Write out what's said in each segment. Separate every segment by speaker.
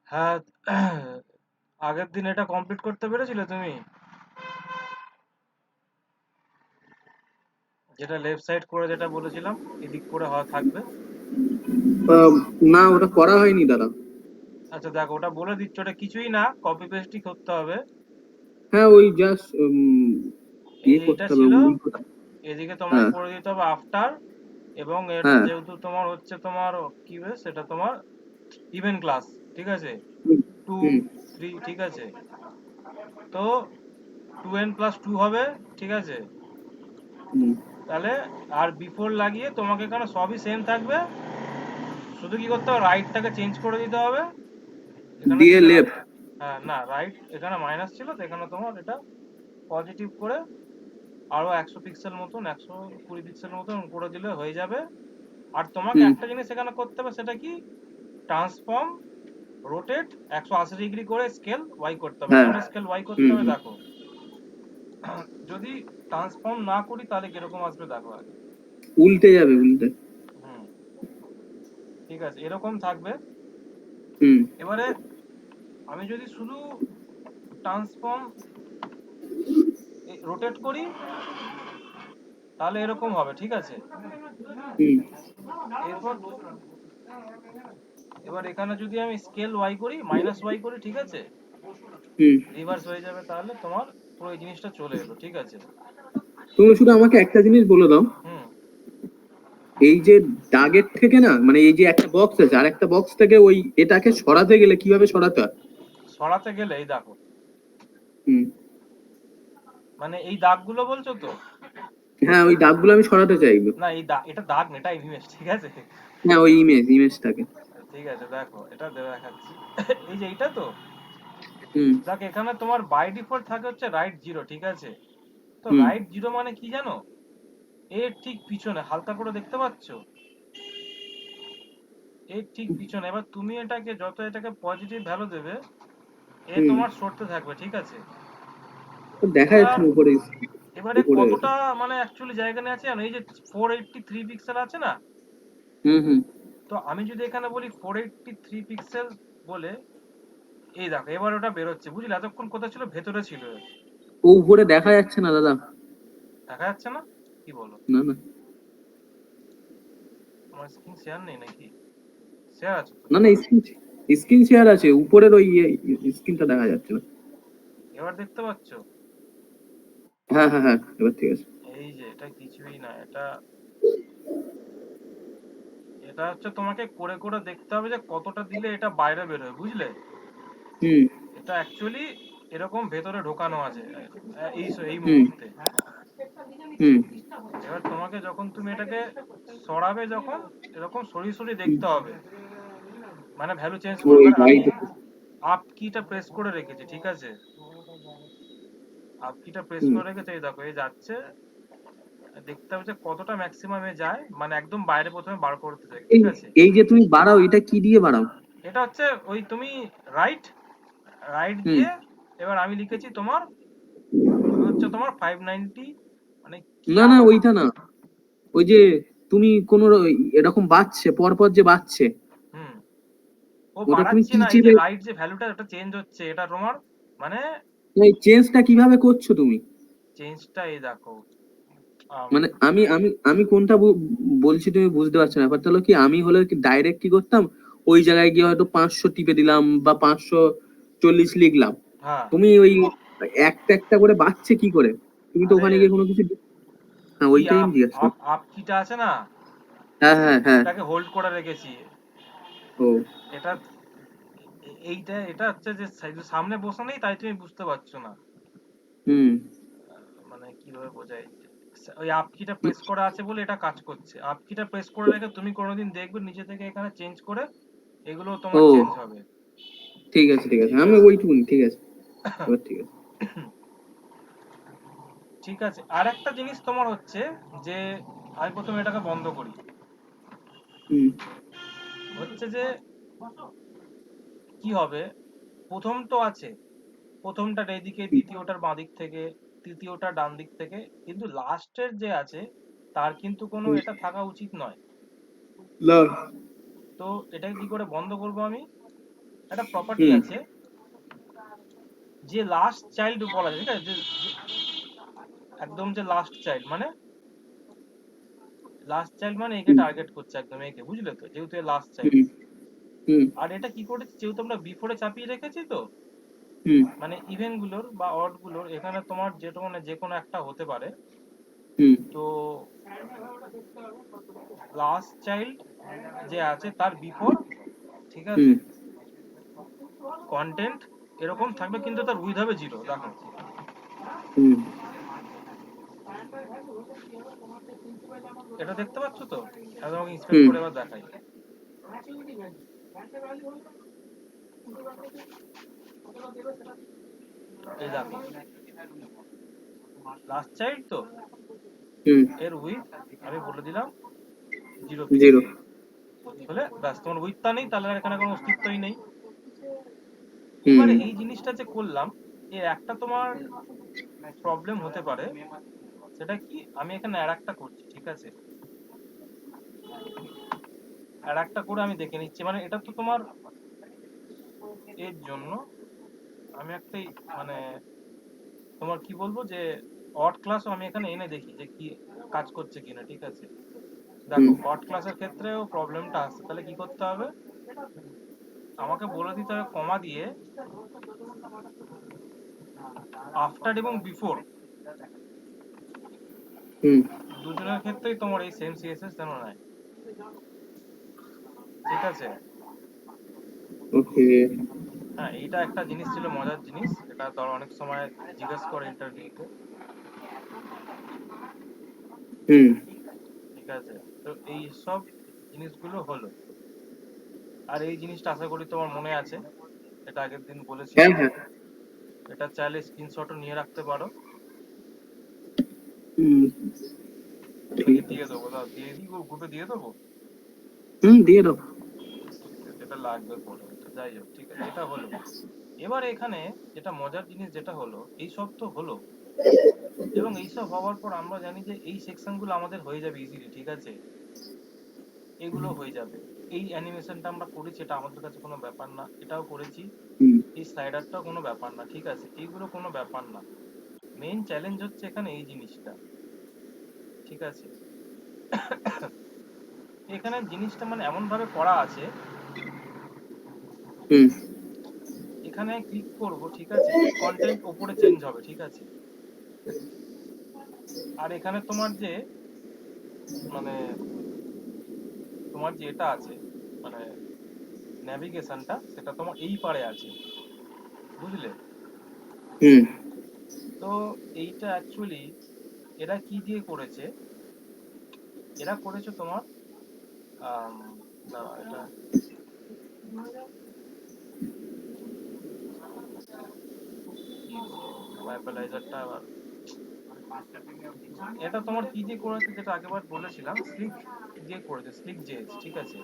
Speaker 1: হ্যাঁ। আগের দিন এটা কমপ্লিট করতে পেরেছিলে তুমি? যেটা লেফট সাইড করে যেটা বলেছিলাম, এদিক করে হওয়া থাকবে।
Speaker 2: আহ, না, ওটা করা হয়নি দাদা।
Speaker 1: আচ্ছা দেখো, ওটা বলে দিচ্ছি, ওটা কিছুই না, কপি পেস্টই করতে হবে।
Speaker 2: হ্যাঁ, ওই জাস্ট
Speaker 1: এই
Speaker 2: ইয়ে
Speaker 1: যে এটা
Speaker 2: করতে হবে,
Speaker 1: ছিল,
Speaker 2: উল্টোটা।
Speaker 1: এদিকে তোমার
Speaker 2: হ্যাঁ,
Speaker 1: করে দিতে হবে আফটার। এবং এটা
Speaker 2: হ্যাঁ।
Speaker 1: যেহেতু তোমার হচ্ছে তোমার কি বেশ, সেটা তোমার ইভেন ক্লাস, ঠিক আছে?
Speaker 2: হুম,
Speaker 1: টু,
Speaker 2: হুম,
Speaker 1: থ্রি, ঠিক আছে? তো 2n+2 হবে, ঠিক আছে?
Speaker 2: হুম।
Speaker 1: তাহলে আর বিফোর লাগিয়ে তোমাকে এখানে সবই সেম থাকবে, শুধু কি করতে হবে, রাইটটাকে চেঞ্জ করে দিতে হবে। এখানে
Speaker 2: দিয়ে
Speaker 1: ছিল
Speaker 2: লেফট।
Speaker 1: হ্যাঁ না, রাইট এখানে মাইনাস ছিল, তো এখানে তোমার এটা পজিটিভ করে আরো 100 পিক্সেল মতন, 120 পিক্সেল মতন করে দিলে হয়ে যাবে। আর তোমাকে
Speaker 2: হুম,
Speaker 1: একটা জিনিস এখানে করতে হবে, সেটা কি, ট্রান্সফর্ম রোটেট 180 ডিগ্রি করে স্কেল ওয়াই করতে হবে।
Speaker 2: হ্যাঁ।
Speaker 1: কেন স্কেল ওয়াই করতে
Speaker 2: হুম,
Speaker 1: হবে
Speaker 2: হুম।
Speaker 1: দেখো। যদি ট্রান্সফর্ম না করি তাহলে কিরকম আসবে দেখো আগে।
Speaker 2: উল্টে যাবে, উল্টে।
Speaker 1: হুম, ঠিক আছে, এরকম থাকবে।
Speaker 2: হুম,
Speaker 1: এবারে আমি যদি শুধু ট্রান্সফর্ম রোটেট করি তাহলে এরকম হবে, ঠিক আছে?
Speaker 2: হুম,
Speaker 1: এরপর এবার এখানে যদি আমি স্কেল ওয়াই করি, মাইনাস ওয়াই করি, ঠিক আছে,
Speaker 2: হুম।
Speaker 1: রিভার্স হয়ে যাবে, তাহলে তোমার পুরো এই জিনিসটা চলে এলো, ঠিক আছে?
Speaker 2: তুমি শুধু আমাকে একটা জিনিস বলে দাও।
Speaker 1: হুম।
Speaker 2: এই যে দাগের থেকে না, মানে এই যে একটা বক্স আছে আর একটা বক্স থেকে ওই এটাকে সরাতে গেলে কিভাবে সরাতে হয়?
Speaker 1: সরাতে গেলে এই দেখো,
Speaker 2: হুম।
Speaker 1: মানে এই দাগগুলো বলছো তো?
Speaker 2: হ্যাঁ, ওই দাগগুলো আমি সরাতে চাইবো।
Speaker 1: না, এই দাগ, এটা দাগ না, এটা ইমেজ, ঠিক আছে?
Speaker 2: হ্যাঁ, ওই ইমেজটাকে।
Speaker 1: ঠিক আছে, দেখো এটা দেখাচ্ছি। এই যে এইটা তো,
Speaker 2: হুম,
Speaker 1: দেখ এখানে তোমার বাই ডিফল্ট থাকে হচ্ছে রাইট জিরো, ঠিক আছে? তো
Speaker 2: হুম,
Speaker 1: রাইট জিরো মানে কি জানো? এর ঠিক পিছনে হালকা করে দেখতে পাচ্ছ, এর ঠিক পিছনে। এবার তুমি এটাকে যত এটাকে পজিটিভ ভ্যালু দেবে, এ
Speaker 2: হুম।
Speaker 1: তোমার সরতে থাকবে, ঠিক আছে?
Speaker 2: তো দেখা যাচ্ছে
Speaker 1: এবার
Speaker 2: না উপরে?
Speaker 1: এবারে
Speaker 2: উপরে আছে।
Speaker 1: কতটা মানে অ্যাকচুয়ালি জায়গা নিয়ে আছে জানো? এই যে 483 পিক্সেল আছে না,
Speaker 2: হুম, হুম।
Speaker 1: তো আমি যদি এখানে বলি 483 পিক্সেল বলে, এই দেখো এবার ওটা বেরোচ্ছে, বুঝলে? এতক্ষণ কোথায় ছিল? ভেতরে ছিল।
Speaker 2: ও উপরে দেখা যাচ্ছে না দাদা।
Speaker 1: দেখা যাচ্ছে না? কি বলো?
Speaker 2: না, না।
Speaker 1: আমার স্ক্রিন শেয়ার নেই নাকি? শেয়ার আছে তো।
Speaker 2: না, না, স্ক্রিন স্ক্রিন শেয়ার আছে, উপরের ওই স্ক্রিনটা দেখা যাচ্ছে না।
Speaker 1: এবার দেখতে পাচ্ছ?
Speaker 2: হ্যাঁ, হ্যাঁ, হ্যাঁ, এবার ঠিক আছে।
Speaker 1: এই যে এটা কিছুই না, এটা এটা হচ্ছে তোমাকে করে করে দেখতে হবে যে কতটা দিলে এটা বাইরে বেরোয়, বুঝলে?
Speaker 2: হুম,
Speaker 1: এটা অ্যাকচুয়ালি এরকম ভেতরে ঢোকানো আছে এই এই
Speaker 2: হুম,
Speaker 1: মুহূর্তে।
Speaker 2: হুম।
Speaker 1: এবার তোমাকে যখন তুমি এটাকে সরাবে, যখন এরকম সরিয়ে সরিয়ে
Speaker 2: হুম।
Speaker 1: দেখতে হবে, মানে ভ্যালু চেঞ্জ করবে।
Speaker 2: ওই
Speaker 1: আর আমি
Speaker 2: রাইট।
Speaker 1: আপ কিটা প্রেস করে রেখেছি, ঠিক আছে? আপ কিটা প্রেস
Speaker 2: হুম।
Speaker 1: করে রেখেছি, এই দেখো এই যাচ্ছে। দেখতে হবে যে কতটা ম্যাক্সিমামে যায়, মানে একদম বাইরে প্রথমে বার করতে চাই,
Speaker 2: এই
Speaker 1: ঠিক আছে?
Speaker 2: এই যে তুমি বাড়াও, এটা কি দিয়ে বাড়াও?
Speaker 1: এটা হচ্ছে ওই তুমি রাইট রাইট
Speaker 2: হুম।
Speaker 1: দিয়ে, এবার আমি লিখেছি তোমার হচ্ছে তোমার 590, মানে কি
Speaker 2: না, না,
Speaker 1: আরো
Speaker 2: ওইটা না। ওই যে তুমি কোন এরকম বাড়ছে পরপর যে বাড়ছে,
Speaker 1: হুম, ও
Speaker 2: ওটা তুমি
Speaker 1: বাড়াচ্ছি
Speaker 2: কি
Speaker 1: না, এই যে
Speaker 2: চেপে?
Speaker 1: রাইট যে ভ্যালুটা ওটা চেঞ্জ হচ্ছে, এটা তোমার মানে
Speaker 2: এই চেঞ্জটা কিভাবে করছো তুমি?
Speaker 1: চেঞ্জটা এই দেখো।
Speaker 2: মানে আমি আমি আমি কোনটা বলছি তুমি বুঝতে পারছো না। ব্যাপারটা হলো কি, আমি হলে কি ডাইরেক্ট কি করতাম, ওই জায়গায় গিয়ে হয়তো 500 টিপে দিলাম বা 540 লিখলাম।
Speaker 1: হ্যাঁ,
Speaker 2: তুমি ওই একটা একটা করে বাড়ছে কি করে? তুমি তো
Speaker 1: আরে
Speaker 2: ওখানে গিয়ে কোনো কিছু। হ্যাঁ,
Speaker 1: কি
Speaker 2: ওইটাই
Speaker 1: আপ
Speaker 2: আমি জিজ্ঞাসা
Speaker 1: আপ
Speaker 2: করছি।
Speaker 1: আপ কিটা আছে না,
Speaker 2: হ্যাঁ, হ্যাঁ, হ্যাঁ।
Speaker 1: ওটাকে হোল্ড করে রেখেছি।
Speaker 2: ও।
Speaker 1: এটা এইটা এটা হচ্ছে যে সামনে বসে নেই, তাই তুমি বুঝতে পারছো না।
Speaker 2: হুম।
Speaker 1: মানে কিভাবে বোঝাই, ওই আপ কিটা প্রেস করা আছে বলে এটা কাজ করছে। আপ কিটা প্রেস করে রেখে তুমি কোনোদিন দেখবে নিজে থেকে এখানে চেঞ্জ করে, এগুলো তোমার
Speaker 2: ও,
Speaker 1: চেঞ্জ হবে,
Speaker 2: ঠিক আছে, ঠিক আছে,
Speaker 1: ঠিক
Speaker 2: আমি
Speaker 1: আছে?
Speaker 2: ওইটুকুনি ঠিক আছে। এবার ঠিক আছে।
Speaker 1: ঠিক আছে, আর একটা জিনিস তোমার হচ্ছে যে আমি প্রথমে এটাকে বন্ধ করি।
Speaker 2: হুম,
Speaker 1: হচ্ছে যে কি হবে, প্রথম তো আছে, প্রথমটার এইদিকে, দ্বিতীয়টার বাঁ দিক থেকে, তৃতীয়টা ডান দিক থেকে, কিন্তু লাস্টের যে আছে তার কিন্তু কোনো
Speaker 2: হুম।
Speaker 1: এটা থাকা উচিত নয়।
Speaker 2: না।
Speaker 1: তো এটাকে কি করে বন্ধ করব আমি? একটা প্রপার্টি
Speaker 2: হুম
Speaker 1: আছে যে লাস্ট চাইল্ড বলা যায়, ঠিক আছে, একদম যে লাস্ট চাইল্ড মানে একে
Speaker 2: হুম
Speaker 1: টার্গেট করছে, একদম একে, বুঝলে তো, যেহেতু লাস্ট চাইল্ড।
Speaker 2: হুম হুম
Speaker 1: আর এটা কি করেছে, যেহেতু আমরা বিফোরে চাপিয়ে রেখেছি, তো
Speaker 2: হুম
Speaker 1: মানে ইভেন্ট গুলোর বা অড গুলোর এখানে তোমার যেটা মানে যে কোনো একটা হতে পারে।
Speaker 2: হুম
Speaker 1: তো লাস্ট চাইল্ড যে আছে তার বিফোর, ঠিক
Speaker 2: হুম
Speaker 1: আছে, কন্টেন্ট এরকম থাকবে, কিন্তু তার উইথ হবে 0। দেখো,
Speaker 2: হুম
Speaker 1: এটা দেখতে পাচ্ছ তো? আমি তোমাকে ইন্সপেক্ট
Speaker 2: হুম
Speaker 1: করে এবার দেখাই। এই দেখো, লাস্ট চাইল্ড তো
Speaker 2: হুম
Speaker 1: এর উইথ আমি বলে দিলাম 0
Speaker 2: জিরো।
Speaker 1: পিক্সেল। হলে ব্যাস, তোমার উইথটা নেই, তাহলে আর এখানে কোনো অস্তিত্বই নেই।
Speaker 2: হুম
Speaker 1: এবারে এই জিনিসটা যে করলাম, এর একটা তোমার প্রবলেম হতে পারে, সেটা কি, আমি এখানে আর একটা করছি, ঠিক আছে, আর একটা করে আমি দেখে নিচ্ছি, মানে এটা তো তোমার এর জন্য আমি একটাই মানে তোমার কি বলবো, যে অড ক্লাসও আমি এখানে এনে দেখি যে কি কাজ করছে কিনা, ঠিক আছে। দেখো,
Speaker 2: হুম
Speaker 1: অড ক্লাসের ক্ষেত্রেও প্রবলেমটা আসছে, তাহলে কি করতে হবে, আমাকে বলে দিতে হবে কমা দিয়ে আফটার এবং বিফোর
Speaker 2: হুম
Speaker 1: দুজনের ক্ষেত্রেই তোমার এই সেম সিএসএস যেন নেয়, ঠিক আছে।
Speaker 2: ওকে।
Speaker 1: হ্যাঁ, এইটা একটা জিনিস ছিল, মজার জিনিস, এটা ধর অনেক সময় জিজ্ঞেস করে ইন্টারভিউতে,
Speaker 2: হুম
Speaker 1: ঠিক আছে। তো এই সব জিনিসগুলো হলো। আর এই জিনিসটা আশা করি তোমার মনে আছে, এটা আগের দিন
Speaker 2: হ্যাঁ
Speaker 1: বলেছিলাম।
Speaker 2: হ্যাঁ।
Speaker 1: এটা চাইলে স্ক্রিনশটও নিয়ে রাখতে পারো।
Speaker 2: হুম
Speaker 1: নাকি
Speaker 2: ঠিক
Speaker 1: দিয়ে
Speaker 2: আছে।
Speaker 1: দেবো, দাও দিয়ে দিই, গ্রুপে দিয়ে দেবো।
Speaker 2: হুম দিয়ে দাও।
Speaker 1: এটা লাগবে পরে, এটা যাই হোক, ঠিক আছে, এটা হলো। এবার এখানে যেটা মজার জিনিস যেটা হলো, এই সব তো হলো, এবং এইসব হওয়ার পর আমরা জানি যে এই সেকশন গুলো আমাদের হয়ে যাবে ইজিলি, ঠিক আছে, এগুলো হয়ে যাবে। এই অ্যানিমেশনটা আমরা করেছি, এটা আমাদের কাছে কোনো ব্যাপার না, এটাও করেছি,
Speaker 2: হুম
Speaker 1: এই স্লাইডারটাও কোনো ব্যাপার না, ঠিক আছে, এইগুলো কোনো ব্যাপার না। মেইন চ্যালেঞ্জ হচ্ছে এখানে এই জিনিসটা, ঠিক আছে। এখানে জিনিসটা মানে এমন ভাবে করা আছে,
Speaker 2: হুম
Speaker 1: এখানে ক্লিক করব, ঠিক আছে, কন্টেন্ট ওপরে চেঞ্জ হবে, ঠিক আছে। আর এখানে তোমার যে মানে তোমার যে এটা আছে, মানে ন্যাভিগেশনটা, সেটা তোমার এই পারে আছে, বুঝলে।
Speaker 2: হুম
Speaker 1: তো এইটা অ্যাকচুয়ালি এরা কি দিয়ে করেছে, এরা করেছে তোমার দাঁড়াও, এটা ওয়েবলাইজারটা আবার, এটা তোমার কি দিয়ে করেছে, যেটা আগেবার বলেছিলাম, স্লিক দিয়ে করেছে, স্লিক জেস, ঠিক আছে,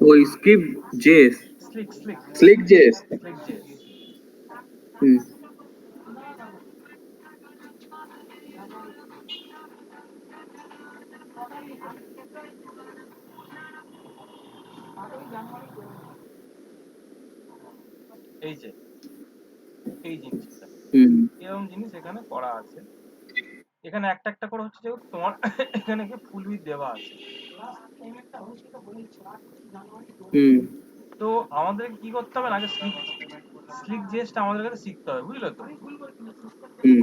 Speaker 2: ওই স্ক্রিপ্ট জেস।
Speaker 1: স্লিক স্লিক
Speaker 2: স্লিক জেস।
Speaker 1: স্লিক জেস।
Speaker 2: হুম
Speaker 1: এই যে এই জিনিসটা,
Speaker 2: হুম
Speaker 1: এরকম জিনিস এখানে করা আছে। এখানে একটা একটা করে হচ্ছে, যেহেতু তোমার এখানে কি ফুল উইথ দেওয়া আছে,
Speaker 2: হুম
Speaker 1: তো আমাদের কি করতে হবে, আগে স্লিক স্লিক জেসটা আমাদের কাছে শিখতে হবে, বুঝলে তো।
Speaker 2: হুম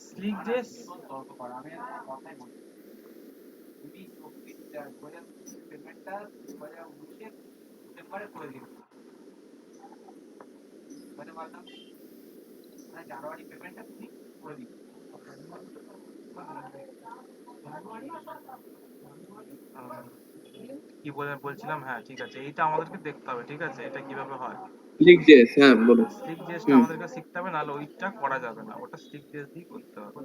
Speaker 1: স্লিক জেস কি বলছিলাম, হ্যাঁ ঠিক আছে, এইটা আমাদেরকে দেখতে হবে, ঠিক আছে, এটা কিভাবে হয়।
Speaker 2: স্লিক জেস, হ্যাঁ বলো।
Speaker 1: স্লিক জেসটা
Speaker 2: হুম
Speaker 1: আমাদেরকে শিখতে হবে, নাহলে ওইটা করা যাবে না, ওটা স্লিক জেস দিয়ে করতে হবে।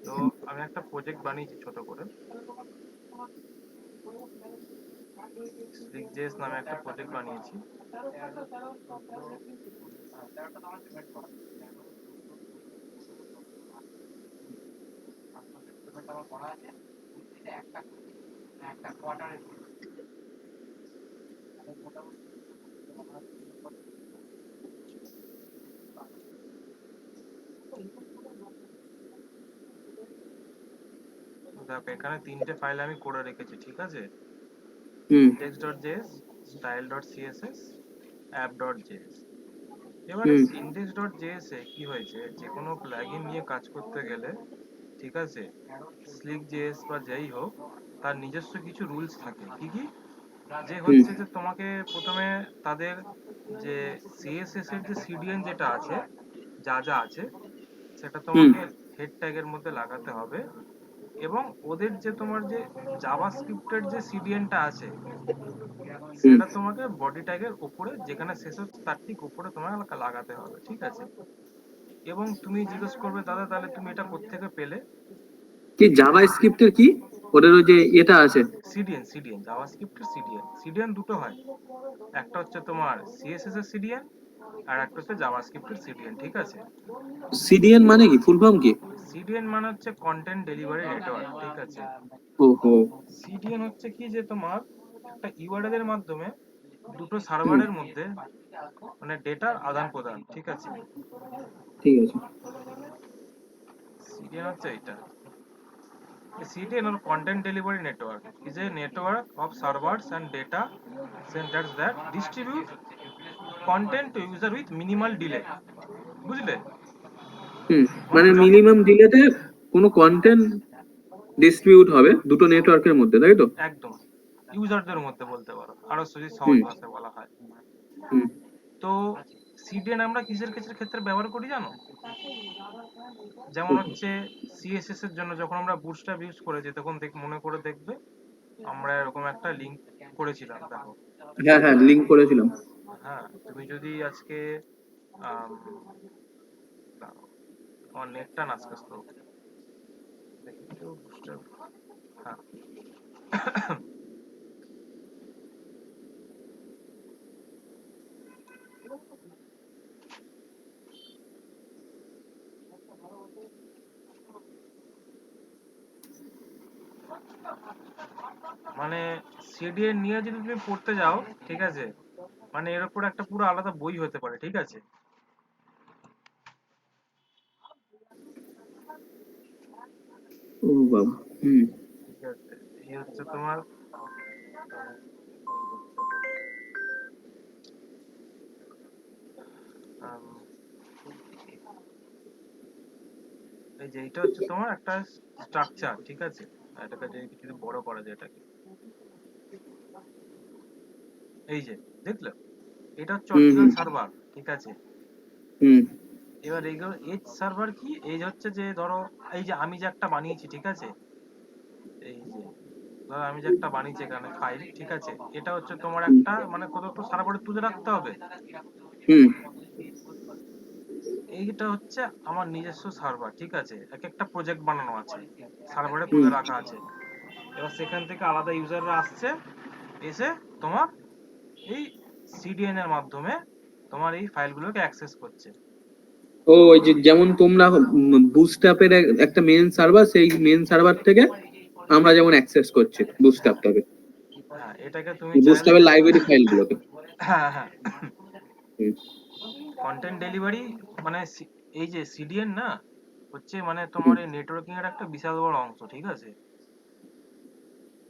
Speaker 1: তো আমি একটা প্রজেক্ট বানিয়েছি ছোট করে, স্লিক জেস নামে একটা প্রজেক্ট বানিয়েছি। দেখো এখানে তিনটে ফাইল আমি করে রেখেছি, ঠিক আছে?
Speaker 2: হুম
Speaker 1: index.js, style.css, app.js। এবারে
Speaker 2: হুম
Speaker 1: index.js এ কি হয়েছে, যে কোনো প্লাগইন নিয়ে কাজ করতে গেলে, ঠিক আছে, Slick.js বা যেই হোক, তার নিজস্ব কিছু রুলস থাকে। কি কি? যে
Speaker 2: হুম
Speaker 1: হচ্ছে যে তোমাকে প্রথমে তাদের যে CSS এর যে CDN যেটা আছে, যা যা আছে সেটা
Speaker 2: হুম
Speaker 1: তোমাকে হেড ট্যাগের মধ্যে লাগাতে হবে, এবং ওদের যে তোমার যে জাভাস্ক্রিপ্টের যে সিডিএনটা আছে
Speaker 2: হুম
Speaker 1: সেটা তোমাকে বডি ট্যাগের উপরে যেখানে শেষ হচ্ছে তার ঠিক উপরে তোমাকে লাগাতে হবে, ঠিক আছে? এবং তুমি জিজ্ঞেস করবে, দাদা তাহলে তুমি এটা কোত্থেকে পেলে?
Speaker 2: কি জাভা স্ক্রিপ্টের কি ওদের ওই যে এটা আছে?
Speaker 1: সিডিএন জাভাস্ক্রিপ্টের সিডিএন দুটো হয়, একটা হচ্ছে তোমার সিএসএস এর সিডিএন, আর একটা হচ্ছে জাভাস্ক্রিপ্টের সিডিএন, ঠিক আছে?
Speaker 2: সিডিএন মানে কি, ফুল ফর্ম কি?
Speaker 1: সিডিএন মানে হচ্ছে কন্টেন্ট ডেলিভারি নেটওয়ার্ক, ঠিক আছে?
Speaker 2: ওহো।
Speaker 1: সিডিএন হচ্ছে কি, যে তোমার একটা ইউআরএল এর মাধ্যমে দুটো
Speaker 2: হুম
Speaker 1: সার্ভারের মধ্যে মানে ডেটার আদান প্রদান, ঠিক আছে?
Speaker 2: ঠিক আছে।
Speaker 1: সিডিএন হচ্ছে এটা। CDN or content delivery network is a network of servers and data centers that distribute content to user with minimal delay। বুঝলে?
Speaker 2: হুম
Speaker 1: মানে
Speaker 2: মানে
Speaker 1: যখন
Speaker 2: মিনিমাম ডিলেতে কোনো কন্টেন্ট ডিস্ট্রিবিউট হবে দুটো নেটওয়ার্কের মধ্যে, তাই তো?
Speaker 1: একদম ইউজারদের মধ্যে বলতে পারো, আরো যদি সহজ
Speaker 2: হুম
Speaker 1: ভাষায় বলা হয়।
Speaker 2: হুম
Speaker 1: তো সিডিএন আমরা কিসের কিসের ক্ষেত্রে ব্যবহার করি জানো? যেমন হচ্ছে সিএসএস এর জন্য যখন আমরা বুটস্ট্র্যাপ ইউজ করেছি তখন মনে করে দেখবে আমরা এরকম একটা লিংক করেছিলাম, দেখো।
Speaker 2: হ্যাঁ হ্যাঁ, লিংক করেছিলাম।
Speaker 1: হ্যাঁ, তুমি যদি আজকে আম, দাঁড়াও, আমার নেটটা না আজকে স্লো, দেখি তো bootstrap, হ্যাঁ। মানে সিডিএন নিয়ে যদি তুমি পড়তে যাও, ঠিক আছে, মানে এর উপর একটা পুরো আলাদা বই হতে পারে, ঠিক আছে?
Speaker 2: ও বাবা। হুম
Speaker 1: ঠিক আছে, এই হচ্ছে তোমার আম, এই যে এটা হচ্ছে তোমার একটা স্ট্রাকচার, ঠিক আছে? এটাকে যদি কিছু বড় করা যায় এটাকে, এই যে দেখলে, এটা হচ্ছে
Speaker 2: হুম
Speaker 1: অরিজিনাল
Speaker 2: হুম
Speaker 1: সার্ভার, ঠিক আছে?
Speaker 2: হুম
Speaker 1: এবার এইগুলো এজ সার্ভার কি, এই হচ্ছে যে ধরো এই যে আমি যে একটা বানিয়েছি, ঠিক আছে, এই যে ধরো আমি যে একটা বানিয়েছি এখানে ফাইল, ঠিক আছে, এটা হচ্ছে তোমার
Speaker 2: হুম
Speaker 1: একটা মানে কোথাও তো সার্ভারে তুলে রাখতে হবে।
Speaker 2: হুম
Speaker 1: এইটা হচ্ছে আমার নিজস্ব সার্ভার, ঠিক আছে, এক একটা প্রজেক্ট বানানো আছে, সার্ভারে
Speaker 2: হুম
Speaker 1: তুলে রাখা আছে। এবার সেখান থেকে আলাদা ইউজাররা আসছে, এসে তোমার এই সিডিএন এর মাধ্যমে তোমার এই ফাইলগুলোকে অ্যাক্সেস করছে।
Speaker 2: ও ওই যে যেমন তোমরা বুটস্ট্র্যাপের একটা মেন সার্ভার, সেই মেন সার্ভার থেকে আমরা যেমন অ্যাক্সেস করছি বুটস্ট্র্যাপটাকে,
Speaker 1: হ্যাঁ, এটাকে তুমি চাইলে,
Speaker 2: বুটস্ট্র্যাপের লাইব্রেরি ফাইলগুলোকে।
Speaker 1: হ্যাঁ হ্যাঁ,
Speaker 2: হুম
Speaker 1: কন্টেন্ট ডেলিভারি মানে এই যে সিডিএন না হচ্ছে মানে
Speaker 2: হুম
Speaker 1: তোমার এই নেটওয়ার্কিং এর একটা বিশাল বড় অংশ, ঠিক আছে?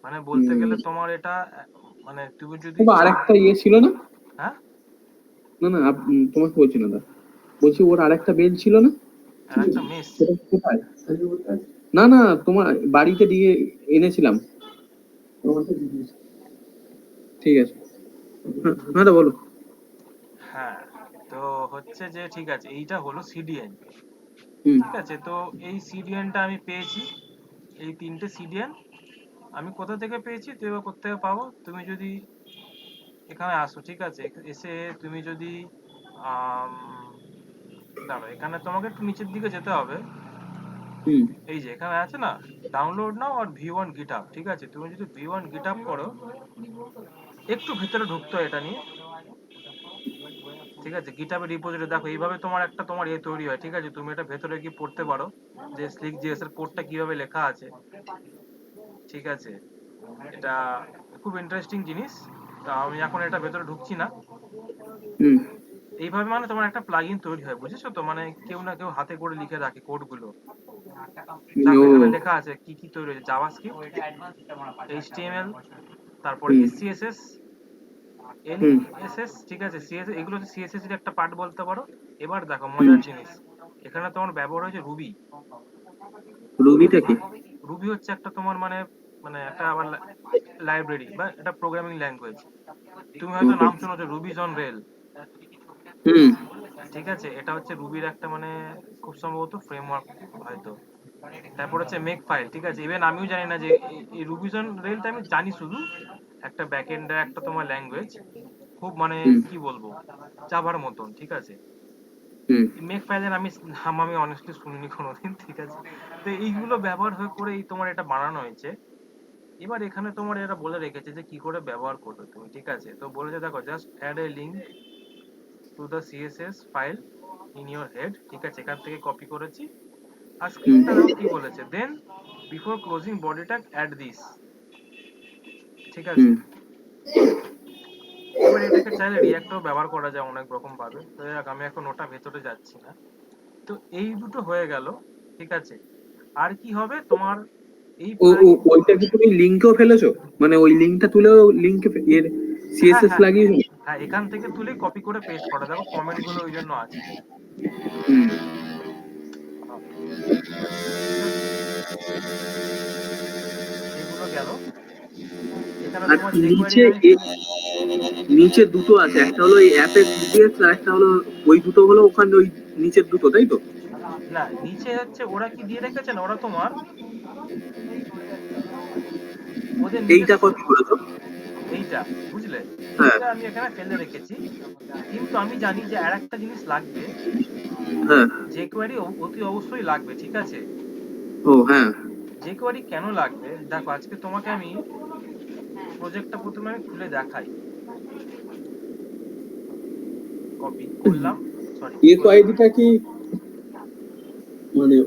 Speaker 1: মানে বলতে
Speaker 2: হুম।
Speaker 1: গেলে তোমার এটা মানে তুমি যদি
Speaker 2: তবে
Speaker 1: চাও।
Speaker 2: আরেকটা ইয়ে ছিল না?
Speaker 1: হ্যাঁ,
Speaker 2: না না, তোমাকে বলছি না দা, বলছি ওর আরেকটা বেঞ্চ ছিল না?
Speaker 1: আর একটা মেস।
Speaker 2: সেটা কোথায়? না না, তোমার বাড়িতে দিয়ে এনেছিলাম। ঠিক আছে। হ্যাঁ হ্যাঁ দা, বলো।
Speaker 1: হ্যাঁ, তো হচ্ছে যে ঠিক আছে, এইটা হলো সিডিএন,
Speaker 2: হুম
Speaker 1: ঠিক আছে? তো এই সিডিএনটা আমি পেয়েছি, এই তিনটে সিডিএন আমি কোথা থেকে পেয়েছি, তো এবার কোথা থেকে পাবো, তুমি যদি এখানে আসো, ঠিক আছে, এসে তুমি যদি আম, দাঁড়াও, এখানে তোমাকে একটু নিচের দিকে যেতে হবে।
Speaker 2: হুম
Speaker 1: এই যে এখানে আছে না, ডাউনলোড নাও আর V1 GitHub, ঠিক আছে? তুমি যদি V1 GitHub করো, একটু ভিতরে ঢুকতে হয় এটা নিয়ে, ঠিক আছে? গিটহাবের রিপোজিটরি দেখো, এইভাবে তোমার একটা তোমার তৈরি হয়, ঠিক আছে? তুমি এটা ভেতরে গিয়ে পড়তে পারো যে স্লিক জিএস এর কোডটা কিভাবে লেখা আছে, ঠিক আছে? এটা খুব ইন্টারেস্টিং জিনিস। তা আমি এখন এটা ভেতরে ঢুকছি না।
Speaker 2: হুম।
Speaker 1: এইভাবে মানে তোমার একটা প্লাগইন তৈরি হয়, বুঝেছো তো? মানে কেউ না কেউ হাতে করে লিখে রাখে কোড গুলো। দেখো
Speaker 2: ও।
Speaker 1: এখানে লেখা আছে কি কি তৈরি হয়েছে: জাভাস্ক্রিপ্ট, এইচটিএমএল, তারপরে
Speaker 2: হুম।
Speaker 1: এসসিএসএস,
Speaker 2: হুম।
Speaker 1: এনএসএস, ঠিক আছে, সিএসএস, এগুলো হচ্ছে সিএসএস এর একটা পার্ট বলতে পারো। এবার দেখো
Speaker 2: হুম।
Speaker 1: মজার জিনিস, এখানে তোমার ব্যবহার হয়েছে রুবি।
Speaker 2: রুবিটা কি?
Speaker 1: রুবি হচ্ছে একটা তোমার মানে মানে একটা আবার লাইব্রেরি বা একটা প্রোগ্রামিং ল্যাঙ্গুয়েজ। তুমি হয়তো
Speaker 2: ওকে।
Speaker 1: নাম শুনেছো রুবিজ অন রেল,
Speaker 2: হুম।
Speaker 1: ঠিক আছে? এটা হচ্ছে রুবির একটা মানে খুব সম্ভবত ফ্রেমওয়ার্ক হয়তো। তারপর হচ্ছে মেক ফাইল, ঠিক আছে। ইভেন আমিও জানি না যে এই রুবিজ অন রেলটা আমি জানি শুধু একটা ব্যাকএন্ডের একটা তোমার ল্যাঙ্গুয়েজ, খুব মানে
Speaker 2: হুম।
Speaker 1: কি বলবো, জাভার মতন, ঠিক আছে।
Speaker 2: হুম।
Speaker 1: মেক ফাইলের নাম আমি অনেস্টলি শুনিনি কোনোদিন, ঠিক আছে। তো এইগুলো ব্যবহার হয়ে করে এই তোমার এটা বানানো হয়েছে। এবার এখানে তোমার এরা বলে রেখেছে যে কি করে ব্যবহার করবে তুমি, ঠিক আছে। তো বলেছে দেখো, just add a link to the CSS file in your head, ঠিক আছে, এখান থেকে কপি করেছি। আর
Speaker 2: হুম।
Speaker 1: স্ক্রিপ্টটা দেখো কি বলেছে, then before closing body tag add this, ঠিক আছে।
Speaker 2: হুম।
Speaker 1: এবার এটাকে চাইলে রিয়াক্টও ব্যবহার করা যায় অনেক রকম ভাবে। তো যাক, আমি এখন ওটা ভেতরে যাচ্ছি না। তো এই দুটো হয়ে গেল, ঠিক আছে। আর কি হবে তোমার এই প্লাগইন?
Speaker 2: ওইটা কি তুমি লিংকেও ফেলেছো? মানে ওই লিংকটা তুলেও লিংক এর
Speaker 1: হ্যাঁ
Speaker 2: সিএসএস
Speaker 1: হ্যাঁ
Speaker 2: লাগিয়েছো?
Speaker 1: হ্যাঁ, এখান থেকে তুলে কপি করে পেস্ট করা, দেখো কমেন্ট গুলো ওই জন্য আছে।
Speaker 2: হুম।
Speaker 1: ঠিক আছে, এগুলো গেল। এখানে
Speaker 2: আর
Speaker 1: তোমার যে কোয়ারি
Speaker 2: নিচে
Speaker 1: আমি
Speaker 2: নিচে দুটো আছে, একটা হলো এই অ্যাপের ডিটেইলস আর একটা হলো ওই দুটো হলো ওখানে ওই নিচের দুটো, তাই তো?
Speaker 1: না, নিচে হচ্ছে ওরা কি দিয়ে রেখেছে না, ওরা তোমার ওদের
Speaker 2: এইটা
Speaker 1: নিজস্ব
Speaker 2: কপি করেছো?
Speaker 1: এইটা, বুঝলে,
Speaker 2: হ্যাঁ।
Speaker 1: এইটা আমি এখানে ফেলে রেখেছি। কিন্তু আমি জানি যে আর একটা জিনিস লাগবে,
Speaker 2: হ্যাঁ।
Speaker 1: যে কোয়ারি অতি অবশ্যই লাগবে, ঠিক আছে।
Speaker 2: ও হ্যাঁ।
Speaker 1: যে কোয়ারি কেন লাগবে দেখো, আজকে তোমাকে আমি প্রজেক্টটা প্রথমে আমি খুলে দেখাই। কপি করলাম, সরি
Speaker 2: এ কোয়ালিটিটা কি মানে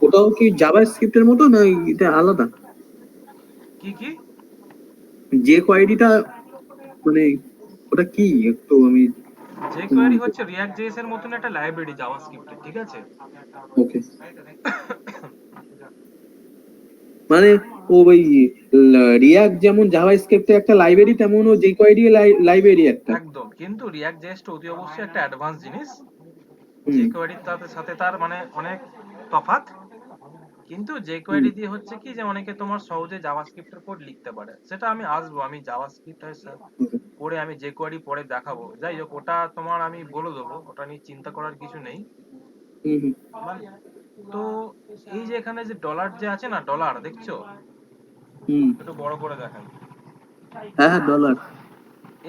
Speaker 2: ওটাও কি জাভা স্ক্রিপ্টের মতো না এটা আলাদা?
Speaker 1: কি কি
Speaker 2: যে কোয়ালিটিটা মানে ওটা কি একটু আমি
Speaker 1: যে কোয়ারি হচ্ছে রিয়াক্ট জেএস এর মতন একটা লাইব্রেরি জাভাস্ক্রিপ্টের, ঠিক আছে।
Speaker 2: ওকে। মানে ওই রিয়াক্ট যেমন জাভা স্ক্রিপ্টের একটা লাইব্রেরি, তেমন ও jQuery লাইব্রেরি একটা।
Speaker 1: একদম, কিন্তু রিয়াক্ট জেএস অতি অবশ্যই একটা অ্যাডভান্স জিনিস। যে
Speaker 2: হুম।
Speaker 1: কোয়ারির সাথে তার মানে অনেক তফাৎ। কিন্তু যে
Speaker 2: হুম।
Speaker 1: কোয়ারি দিয়ে হচ্ছে কি যে অনেকে তোমার সহজে জাভাস্ক্রিপ্টের কোড লিখতে পারে, সেটা আমি আসবো, আমি জাভাস্ক্রিপ্ট করে আমি যে কোয়ারি পরে দেখাবো। যাই হোক, ওটা তোমার আমি বলে দেবো, ওটা নিয়ে চিন্তা করার কিছু নেই।
Speaker 2: হুম। হুম।
Speaker 1: তো এই যে এখানে যে ডলার যে আছে না, ডলার দেখছো,
Speaker 2: হুম।
Speaker 1: একটু বড় করে দেখাই।
Speaker 2: হ্যাঁ হ্যাঁ, ডলার।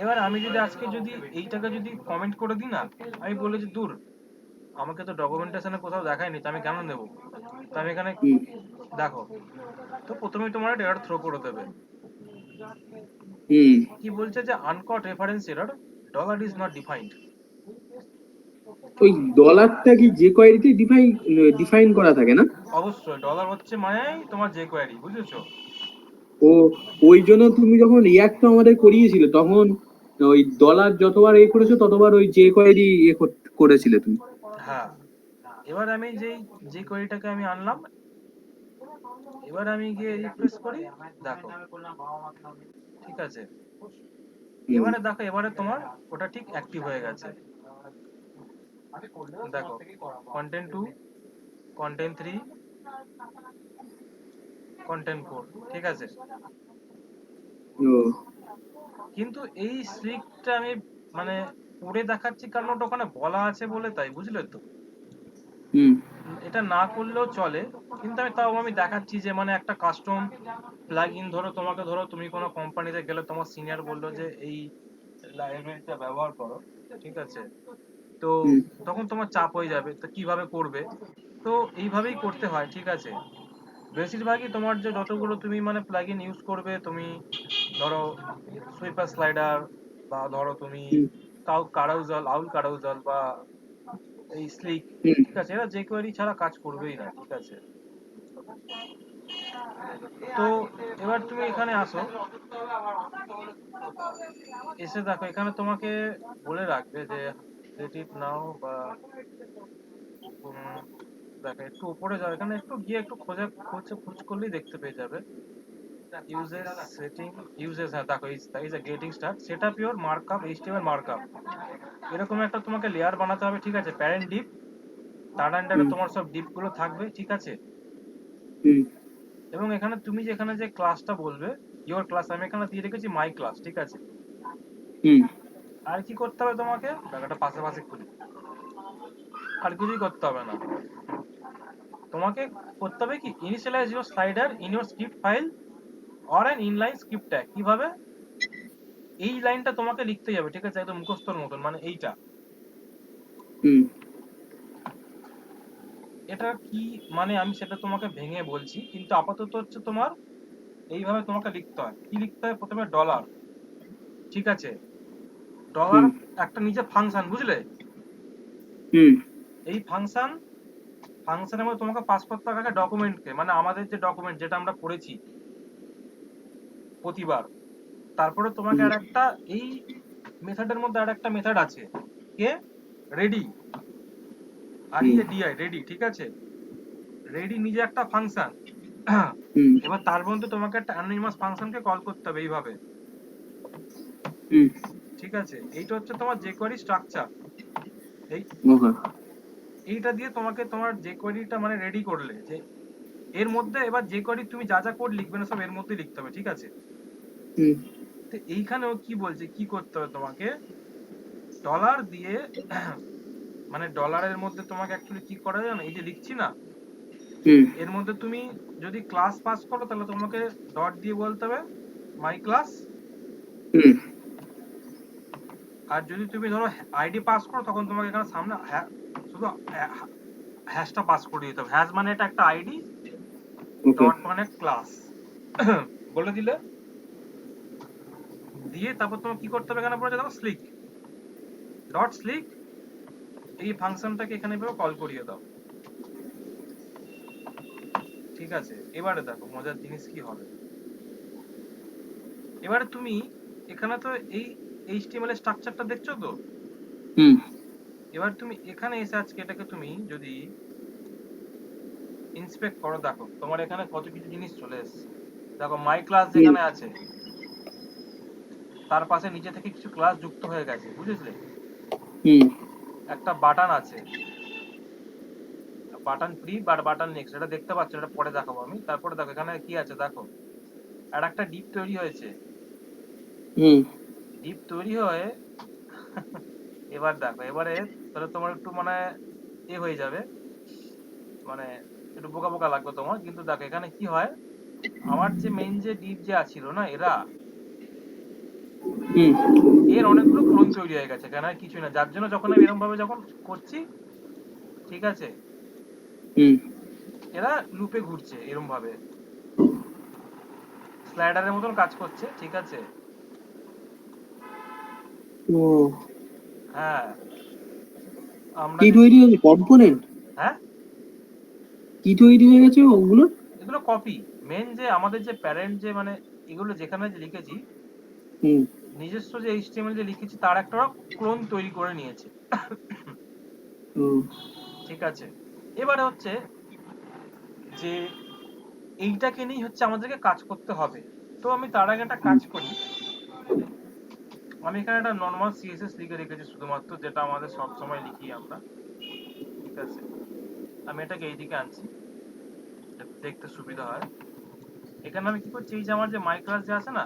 Speaker 1: এবার আমি যদি আজকে যদি এইটাকে যদি কমেন্ট করে দিই না, আমি বলে যে দূর, আমাকে তো ডকুমেন্টেশনে কোথাও দেখায়নি, তো আমি কেন নেবো? তো আমি এখানে
Speaker 2: হুম।
Speaker 1: দেখো, তো প্রথমেই তোমার একটা এরর থ্রো করে দেবে।
Speaker 2: হুম।
Speaker 1: কি বলছে যে আনকট reference error, dollar is not defined.
Speaker 2: ওই ডলারটা কি যে কোয়ারিতে ডিফাইন করা থাকে না?
Speaker 1: অবশ্যই ডলার হচ্ছে মানে তোমার যে কোয়ারি, বুঝেছো?
Speaker 2: ও, ওই জন্য তুমি যখন রিয়াক্ট আমাদের করিয়েছিলে তখন ওই ডলার যতবার করেছো ততবার ওই যে কোয়ারি করেছিলে তুমি।
Speaker 1: হ্যাঁ, এবার আমি যে কোয়ারিটাকে আমি আনলাম, এবার আমি গিয়ে রিফ্রেশ করি, দেখো, ঠিক আছে।
Speaker 2: হুম।
Speaker 1: এবারে দেখো, এবারে তোমার ওটা ঠিক অ্যাক্টিভ হয়ে গেছে। দেখো, কন্টেন্ট 2, কন্টেন্ট 3, কন্টেন্ট 4, ঠিক আছে।
Speaker 2: ও।
Speaker 1: কিন্তু এই স্ট্রিকটা আমি মানে পড়ে দেখাচ্ছি কারণ ওটা ওখানে বলা আছে বলে, তাই, বুঝলে তো।
Speaker 2: হুম।
Speaker 1: এটা না করলেও চলে, কিন্তু আমি দেখাচ্ছি যে মানে একটা কাস্টম প্লাগইন, ধরো তুমি কোনো কোম্পানিতে গেলে, তোমার সিনিয়র বললো যে এই লাইব্রেরিটা ব্যবহার করো, ঠিক আছে। তো
Speaker 2: হুম।
Speaker 1: তখন তোমার চাপ হয়ে যাবে, তো কিভাবে করবে? তো এইভাবেই করতে হয়, ঠিক আছে। বেশিরভাগই তোমার যে যতগুলো তুমি মানে প্লাগইন ইউজ করবে, তুমি ধরো সুইপার স্লাইডার, বা ধরো তুমি
Speaker 2: হুম।
Speaker 1: আউল কারাউজাল, বা এই স্লিক,
Speaker 2: হুম।
Speaker 1: ঠিক আছে, এরা যে কোয়ারি ছাড়া কাজ করবেই না, ঠিক আছে। তো এবার তুমি এখানে আসো, এসে দেখো এখানে তোমাকে বলে রাখবে যে গেট ইট নাও বা দেখো একটু উপরে যাও, এখানে একটু গিয়ে একটু খোঁজ করলেই দেখতে পেয়ে যাবে ইউজেস সেটিং ইউজেস। হ্যাঁ দেখো is getting start set up your markup HTML markup, এরকম একটা তোমাকে লেয়ার বানাতে হবে, ঠিক আছে? প্যারেন্ট ডিপ, তার আন্ডারে তোমার সব ডিপ গুলো থাকবে, ঠিক আছে? এবং এখানে তুমি যেখানে যে ক্লাসটা বলবে ইওর ক্লাস, আমি এখানে দিয়ে রেখেছি মাই ক্লাস, ঠিক আছে? আর কি করতে হবে তোমাকে, জায়গাটা পাশাপাশি খুলি, আর কিছুই করতে হবে না তোমাকে। করতে হবে কি, initialize your slider in your script file or an inline script tag. কিভাবে? এই লাইনটা তোমাকে লিখতেই হবে, ঠিক আছে? একদম মুখস্থর মতন, মানে এইটা। এটা কি মানে আমি সেটা তোমাকে ভেঙে বলছি, কিন্তু আপাতত হচ্ছে তোমার এইভাবে তোমাকে লিখতে হয়। কি লিখতে হয়? প্রথমে ডলার, ঠিক আছে? ডলার একটা নিজে ফাংশন, বুঝলে? এই ফাংশনের মধ্যে তোমাকে পাস করতে হবে ডকুমেন্টকে, মানে আমাদের যে ডকুমেন্ট যেটা আমরা পড়েছি প্রতিবার। তারপরে তোমাকে আর একটা এই মেথডের মধ্যে আর একটা মেথড আছে, কে? রেডি, আর এই যে ডিআই রেডি, ঠিক আছে? রেডি নিজে একটা ফাংশন। এবার তার মধ্যে তোমাকে একটা অ্যানোনিমাস ফাংশনকে কল করতে হবে এইভাবে, ঠিক আছে? এইটা হচ্ছে তোমার jQuery স্ট্রাকচার। এইটা দিয়ে তোমাকে তোমার jQueryটা মানে রেডি করলে, যে এর মধ্যে এবার jQuery তুমি যা যা কোড লিখবে না সব এর মধ্যে লিখতে হবে, ঠিক আছে? তো এইখানেও কি বলছে, কি করতে হবে তোমাকে? ডলার দিয়ে মানে ডলারের মধ্যে তোমাকে অ্যাকচুয়ালি কি করা যায় না, এই যে লিখছি না, এর মধ্যে তুমি যদি ক্লাস পাস করো তাহলে তোমাকে ডট দিয়ে বলতে হবে মাই ক্লাস। আর যদি তুমি ধরো আইডি পাস করো তখন তোমাকে এখানে সামনে শুধু হ্যাশটা পাস করে দিতে হবে। হ্যাশ মানে এটা একটা আইডি, ডট মানে ক্লাস। বলে দিলে, দিয়ে তারপর তোমাকে কি করতে হবে, এখানে বলেছে দেখো স্লিক ডট স্লিক, এই ফাংশনটাকে এখানে এভাবে কল করিয়ে দাও, ঠিক আছে? এবারে দেখো মজার জিনিস কি হবে। এবারে তুমি এখানে তো এই এইচটিএমএল এর স্ট্রাকচারটা দেখছো তো, এবার তুমি এখানে এসে আজকে এটাকে তুমি যদি ইন্সপেক্ট করো, দেখো তোমার এখানে কত কিছু জিনিস চলে এসেছে। দেখো মাই ক্লাস যেখানে আছে তার পাশে নিচে থেকে কিছু ক্লাস যুক্ত হয়ে গেছে, বুঝেছিলে? একটা বাটন আছে, বাটন ফ্রি বা বাটন নেক্সট, এটা দেখতে পাচ্ছ, এটা পরে দেখাবো আমি। তারপরে দেখো এখানে কি আছে, দেখো আর একটা ডিপ তৈরি হয়েছে। ডিপ তৈরি হয়ে এবার দেখো, এবারে তাহলে তোমার একটু মানে এ হয়ে যাবে, মানে একটু বোকা বোকা লাগবে তোমার, কিন্তু দেখো এখানে কি হয়, আমার যে মেইন যে ডিপ যে আছিল না, এর অনেকগুলো ক্লোন তৈরি হয়ে গেছে, এখানে কিছুই না। যার জন্য যখন আমি এরকম ভাবে যখন করছি, ঠিক আছে, এরা লুপে ঘুরছে এরকম ভাবে, স্লাইডারের মতন কাজ করছে, ঠিক আছে? হ্যাঁ আমরা
Speaker 2: কি তৈরি হয়েছে কম্পোনেন্ট?
Speaker 1: হ্যাঁ
Speaker 2: কি তৈরি হয়ে গেছে ওগুলো?
Speaker 1: এগুলো কপি, মেন যে আমাদের যে প্যারেন্ট যে মানে এগুলো যেখানে যে লিখেছি নিজস্ব যে এইচটিএমএল যে লিখেছি তার একটা ক্লোন তৈরি করে নিয়েছে, ঠিক আছে? এবারে হচ্ছে যে এইটাকে নিয়েই হচ্ছে আমাদেরকে কাজ করতে হবে। তো আমি তার আগে একটা কাজ করি, আমি এখানে একটা নর্মাল সিএসএস লিখে রেখেছি শুধুমাত্র, যেটা আমাদের সব সময় লিখি আমরা, ঠিক আছে? আমি এটাকে এইদিকে আনছি যাতে দেখতে সুবিধা হয়। এখানে আমি কি করছি, এই যে আমার যে মাই ক্লাস যে আছে না,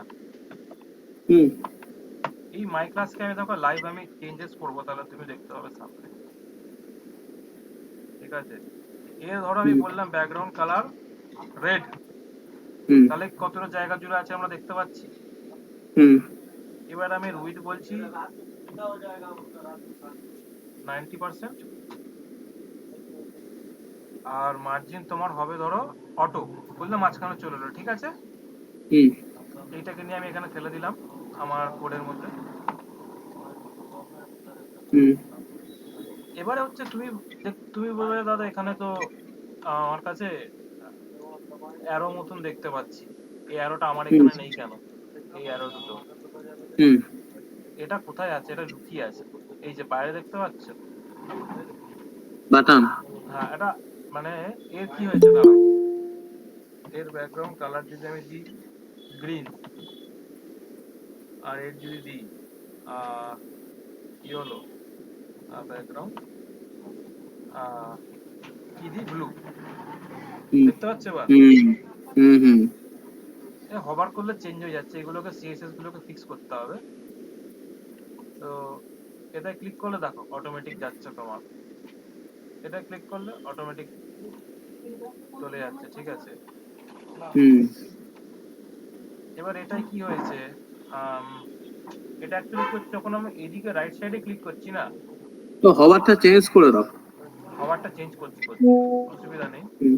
Speaker 1: এই মাই ক্লাসকে আমি দেখো লাইভ আমি চেঞ্জেস করবো, তাহলে তুমি দেখতে পাবে সামনে, ঠিক আছে? এর ধরো আমি বললাম ব্যাকগ্রাউন্ড কালার রেড, তাহলে কতটা জায়গা জুড়ে আছে আমরা দেখতে পাচ্ছি। এবার আমি উইডথ বলছি 90%, আর মার্জিন তোমার হবে ধরো অটো, বললাম মাঝখানে চলে এলো, ঠিক আছে? এইটাকে নিয়ে আমি এখানে ফেলে দিলাম আমার কোডের মধ্যে। এবারে হচ্ছে তুমি বলবে দাদা এখানে তো আমার কাছে অ্যারো মতন দেখতে পাচ্ছি, এই অ্যারোটা আমার এখানে নেই কেন? এই অ্যারো দুটো,
Speaker 2: হুম
Speaker 1: এটা কোথায় আছে? এটা লুকিয়ে আছে, এই যে বাইরে দেখতে পাচ্ছ?
Speaker 2: বাটাম।
Speaker 1: হ্যাঁ, এটা মানে এর কি হয়েছে দাঁড়াও, এর ব্যাকগ্রাউন্ড কালার যদি আমি দিই গ্রিন, আর এর যদি দিই ইয়েলো, ব্যাকগ্রাউন্ড কি দিই ব্লু,
Speaker 2: হুম
Speaker 1: দেখতে পাচ্ছ এবার?
Speaker 2: হুম হুম হুম
Speaker 1: হভার করলে চেঞ্জ হয়ে যাচ্ছে, এগুলোকে সিএসএস গুলোকে ফিক্স করতে হবে। তো এটা ক্লিক করলে দেখো অটোমেটিক যাচ্ছে তোমার, এটা ক্লিক করলে অটোমেটিক চলে যাচ্ছে, ঠিক আছে?
Speaker 2: হুম
Speaker 1: এবার এটাই কি হয়েছে, এটা অ্যাকচুয়ালি যখন আমি এদিকে রাইট সাইডে ক্লিক করছি না,
Speaker 2: তো হওয়ারটা চেঞ্জ করে দাও।
Speaker 1: হওয়ারটা চেঞ্জ করছি, অসুবিধা নেই।
Speaker 2: হুম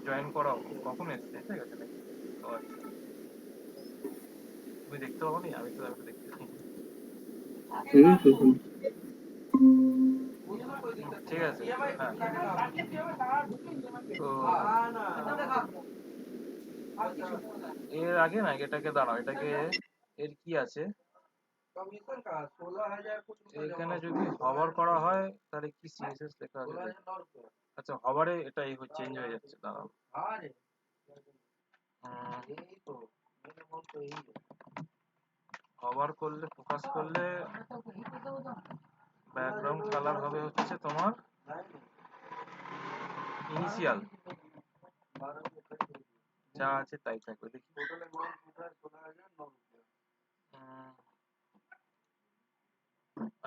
Speaker 1: জয়েন করাও কখন এসছে, ঠিক আছে নাকি? ও আচ্ছা, তুমি দেখতে পাবো নি, আমি তো দেখতে পাই।
Speaker 2: হুম হুম হুম।
Speaker 1: ঠিক আছে, হ্যাঁ। তো এর আগে না এটাকে দাঁড়াও, এটাকে এর কি আছে এখানে যদি হভার করা হয় তাহলে কি সিএসএস লেখা আছে আচ্ছা, হভারে এটা চেঞ্জ হয়ে যাচ্ছে, দাঁড়াও। হভার করলে, ফোকাস করলে ব্যাকগ্রাউন্ড কালার হবে হচ্ছে তোমার ইনিশিয়াল, যা আছে তাই থাকবে, দেখি।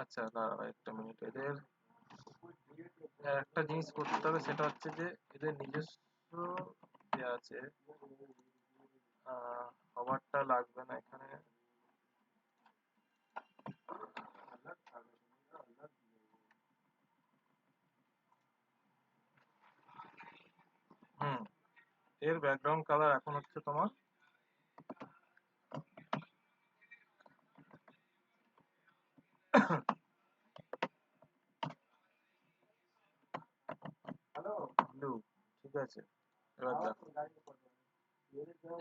Speaker 1: আচ্ছা দাঁড়াও একটা মিনিট, এদের একটা জিনিস করতে হবে, সেটা হচ্ছে যে এদের নিজস্ব যে আছে হভারটা লাগবে না এখানে। হুম, এর ব্যাকগ্রাউন্ড কালার এখন হচ্ছে তোমার ব্লু, ঠিক আছে? এবার দেখো,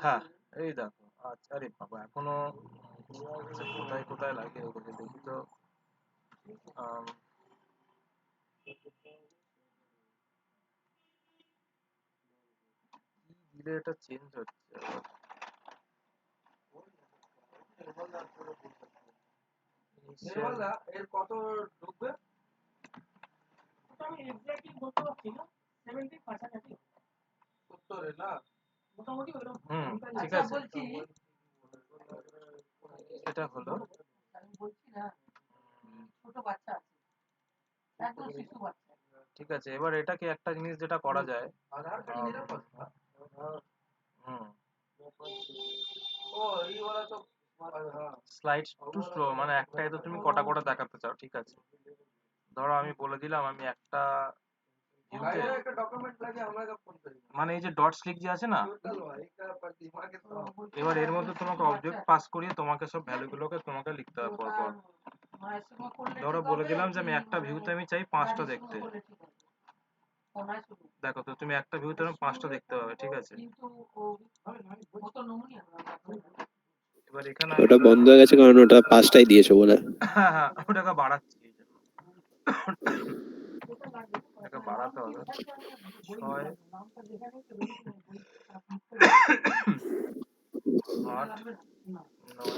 Speaker 1: হ্যাঁ এই দেখো, আচ্ছা, আরে বাবা এখনো, আচ্ছা কোথায় কোথায় লাগে ওগুলো দেখি তো। আম, কি দিলে এটা চেঞ্জ হচ্ছে আবার? Initial, হুম, ঠিক আছে, এটা হলো ঠিক আছে। এবার এটাকে একটা জিনিস যেটা করা যায়, হুম, স্লাইড টু স্লো, মানে একটাই তো তুমি কটা করে দেখাতে চাও, ঠিক আছে? ধরো আমি বলে দিলাম আমি একটা ভিউতে, মানে এই যে ডট স্লিক যে আছে না, এবার এর মধ্যে তোমাকে অবজেক্ট পাস করিয়ে তোমাকে সব ভ্যালুগুলোকে তোমাকে লিখতে হবে পর পর। ধরো বলে দিলাম যে আমি একটা ভিউতে আমি চাই 5টা দেখতে, দেখো তো তুমি একটা ভিউতে 5টা দেখতে পাবে, ঠিক আছে? এবার এখানে
Speaker 3: ওটা বন্ধ হয়ে গেছে কারণ ওটা 5টাই দিয়েছে বলে।
Speaker 1: হ্যাঁ হ্যাঁ, ওটাকে বাড়াচ্ছি, এই জন্য এটাকে বাড়াতে হবে 6 8 9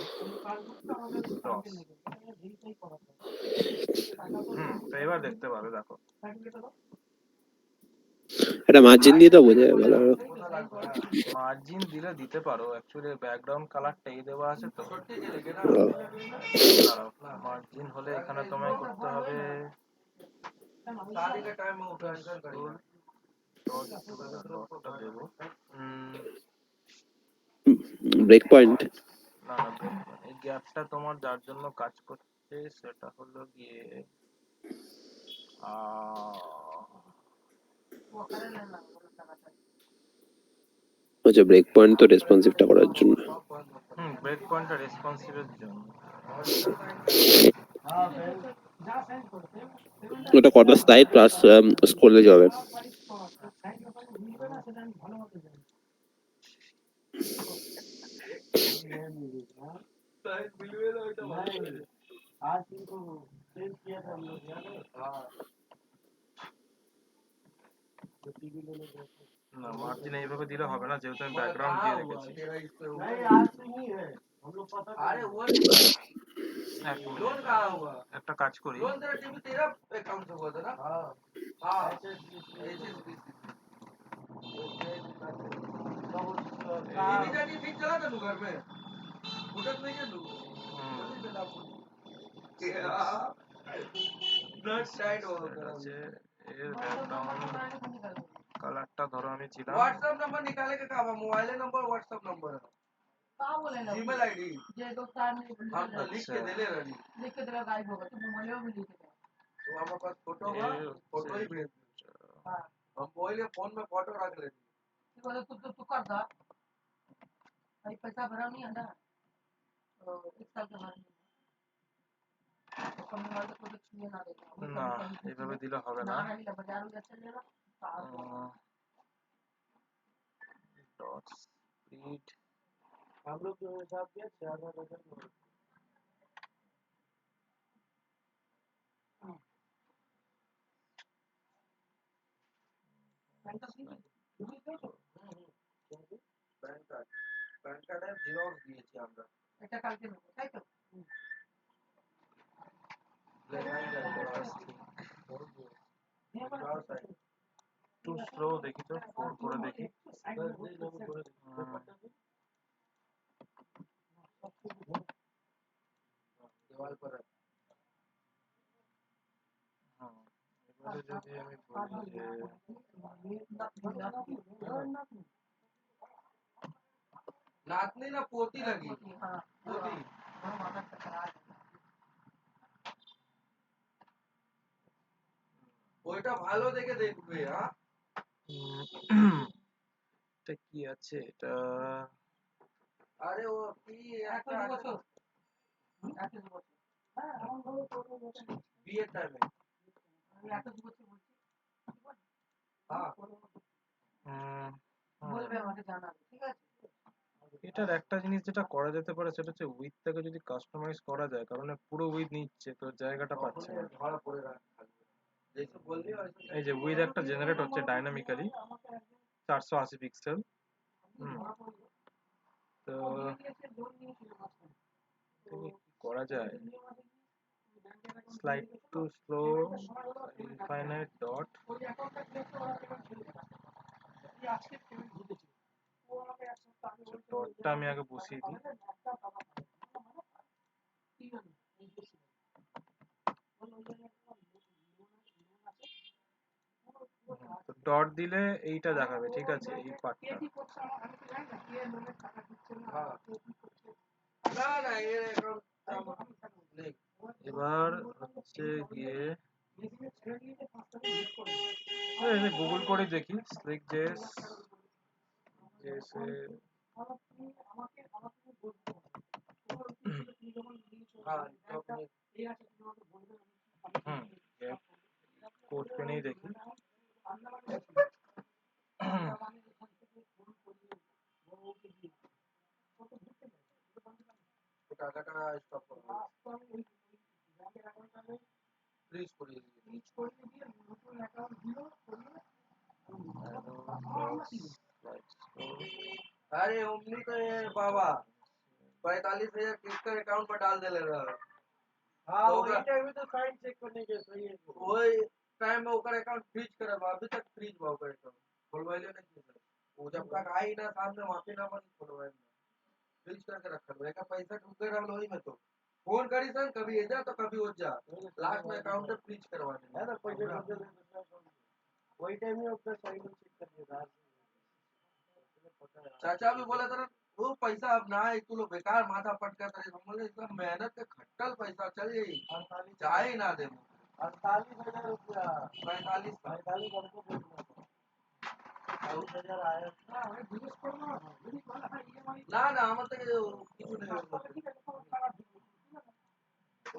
Speaker 1: 10। তো এবার দেখতে পাবে, দেখো
Speaker 3: একটা মার্জিন দিয়ে তো বোঝা যায় ভালো।
Speaker 1: মার্জিন দিলে দিতে পারো, অ্যাকচুয়ালি ব্যাকগ্রাউন্ড কালারটা এই দেওয়া আছে তো। দাঁড়াও, মার্জিন হলে এখানে তোমায় করতে হবে ডটটা দেবো,
Speaker 3: ব্রেক পয়েন্ট।
Speaker 1: না না break point। এই গ্যাপটা তোমার যার জন্য কাজ করছে সেটা হলো গিয়ে
Speaker 3: আচ্ছা, ব্রেক পয়েন্ট তো রেসপন্সিভটা করার জন্য।
Speaker 1: ব্রেক পয়েন্টটা রেসপন্সিভের জন্য।
Speaker 3: ওটা কটা স্লাইড প্লাস স্ক্রলে যাবে।
Speaker 1: না, মার্জিন এইভাবে দিলে হবে না, যেহেতু আমি ব্যাকগ্রাউন্ড দিয়ে রেখেছি। এক মিনিট, একটা কাজ করি, এর ব্যাকগ্রাউন্ড কালারটা ধরো আমি ছিলাম
Speaker 4: व्हाट्सएप नंबर निकाले के का मोबाइल नंबर व्हाट्सएप नंबर है का बोले ना ईमेल आईडी जे दोस्तार ने हम तो लिख के देले रही लिख के देला गायब होगा तो मोबाइल में लिख दे तो हमारे पास फोटो होगा फोटो ही भेज दो हां हम मोबाइल फोन में फोटो रख ले तो बोले तू कर दा भाई पैसा भरा नहीं आंदा तो एक साल के बाद तो कम वाले को कुछ नहीं ना देगा
Speaker 1: না, এইভাবে দিলে হবে না।
Speaker 4: ना नहीं बाजार में चलेगा
Speaker 1: डॉट स्पीड
Speaker 4: हम लोग जो हिसाब किया 4000 প্যান কার্ডের জেরক্স দিয়েছি আমরা এটা কালকে নেব তাই তো
Speaker 1: টু স্লো দেখি তো, 4 করে দেখি।
Speaker 4: দেওয়াল पर
Speaker 1: হ্যাঁ, এবারে যদি আমি বলি যে
Speaker 4: नातनी ना पोती लगी पोती ওইটা ভালো দেখে দেখবে হ্যাঁ
Speaker 1: এটা কি আছে এটা,
Speaker 4: আরে ও কি একটা বছর বিয়ের টাইমে আমি এত বছর বলছি হ্যাঁ বলবে আমাকে জানাবে ঠিক আছে।
Speaker 1: এটার একটা জিনিস যেটা করা যেতে পারে সেটা হচ্ছে উইথটাকে যদি কাস্টমাইজ করা যায়, কারণ পুরো উইথ নিচ্ছে তো জায়গাটা পাচ্ছে না।
Speaker 4: ধরা পড়ে রাখা যেসব বললি
Speaker 1: এই যে উইথ একটা জেনারেট হচ্ছে ডাইনামিক্যালি 480 পিক্সেল। তো কি করা যায়, slide to slow infinite dot, ডটটা আমি আগে বসিয়ে দিই। তো ডট দিলে এইটা দেখাবে, ঠিক আছে, এই পার্টটা।
Speaker 4: না না এর অ্যাকাউন্ট নেই।
Speaker 1: এবার হচ্ছে গিয়ে গুগল করে দেখি স্লিক জেস জেসে কোড पे नहीं देखी।
Speaker 4: টাকাটা স্টপ করো প্লিজ করিয়ে দিয়ে নতুন অ্যাকাউন্ট দিও अरे उम्मीद तो ये बाबा 45,000 किसका अकाउंट पर डाल दे ले रहा है हाँ तो वही टाइम में तो साइन चेक करने के सही है वही टाइम में ओकर अकाउंट फ्रीज करे अभी तक फ्रीज बा ओकर अकाउंट खोलवाइले नहीं किया वो जब तक आई ना सामने वापस ना बन खोलवाए ना फ्रीज करके रखा है का पैसा ढूंढे रहा वही में तो फोन करी सर कभी ये जा तो कभी वो जा लास्ट में अकाउंट फ्रीज करवाने है ना पैसे वही टाइम में अपना साइन चेक कर दिया चाचा भी बोला था वो पैसा अब ना है तू लोग बेकार माथा पटका करे बोले इसका मेहनत के खट्टल पैसा चल गई चाहे ना दे 48,000 रुपया 45 हमको भेजना था 40,000 आया ना ना हम तक কিছু নেই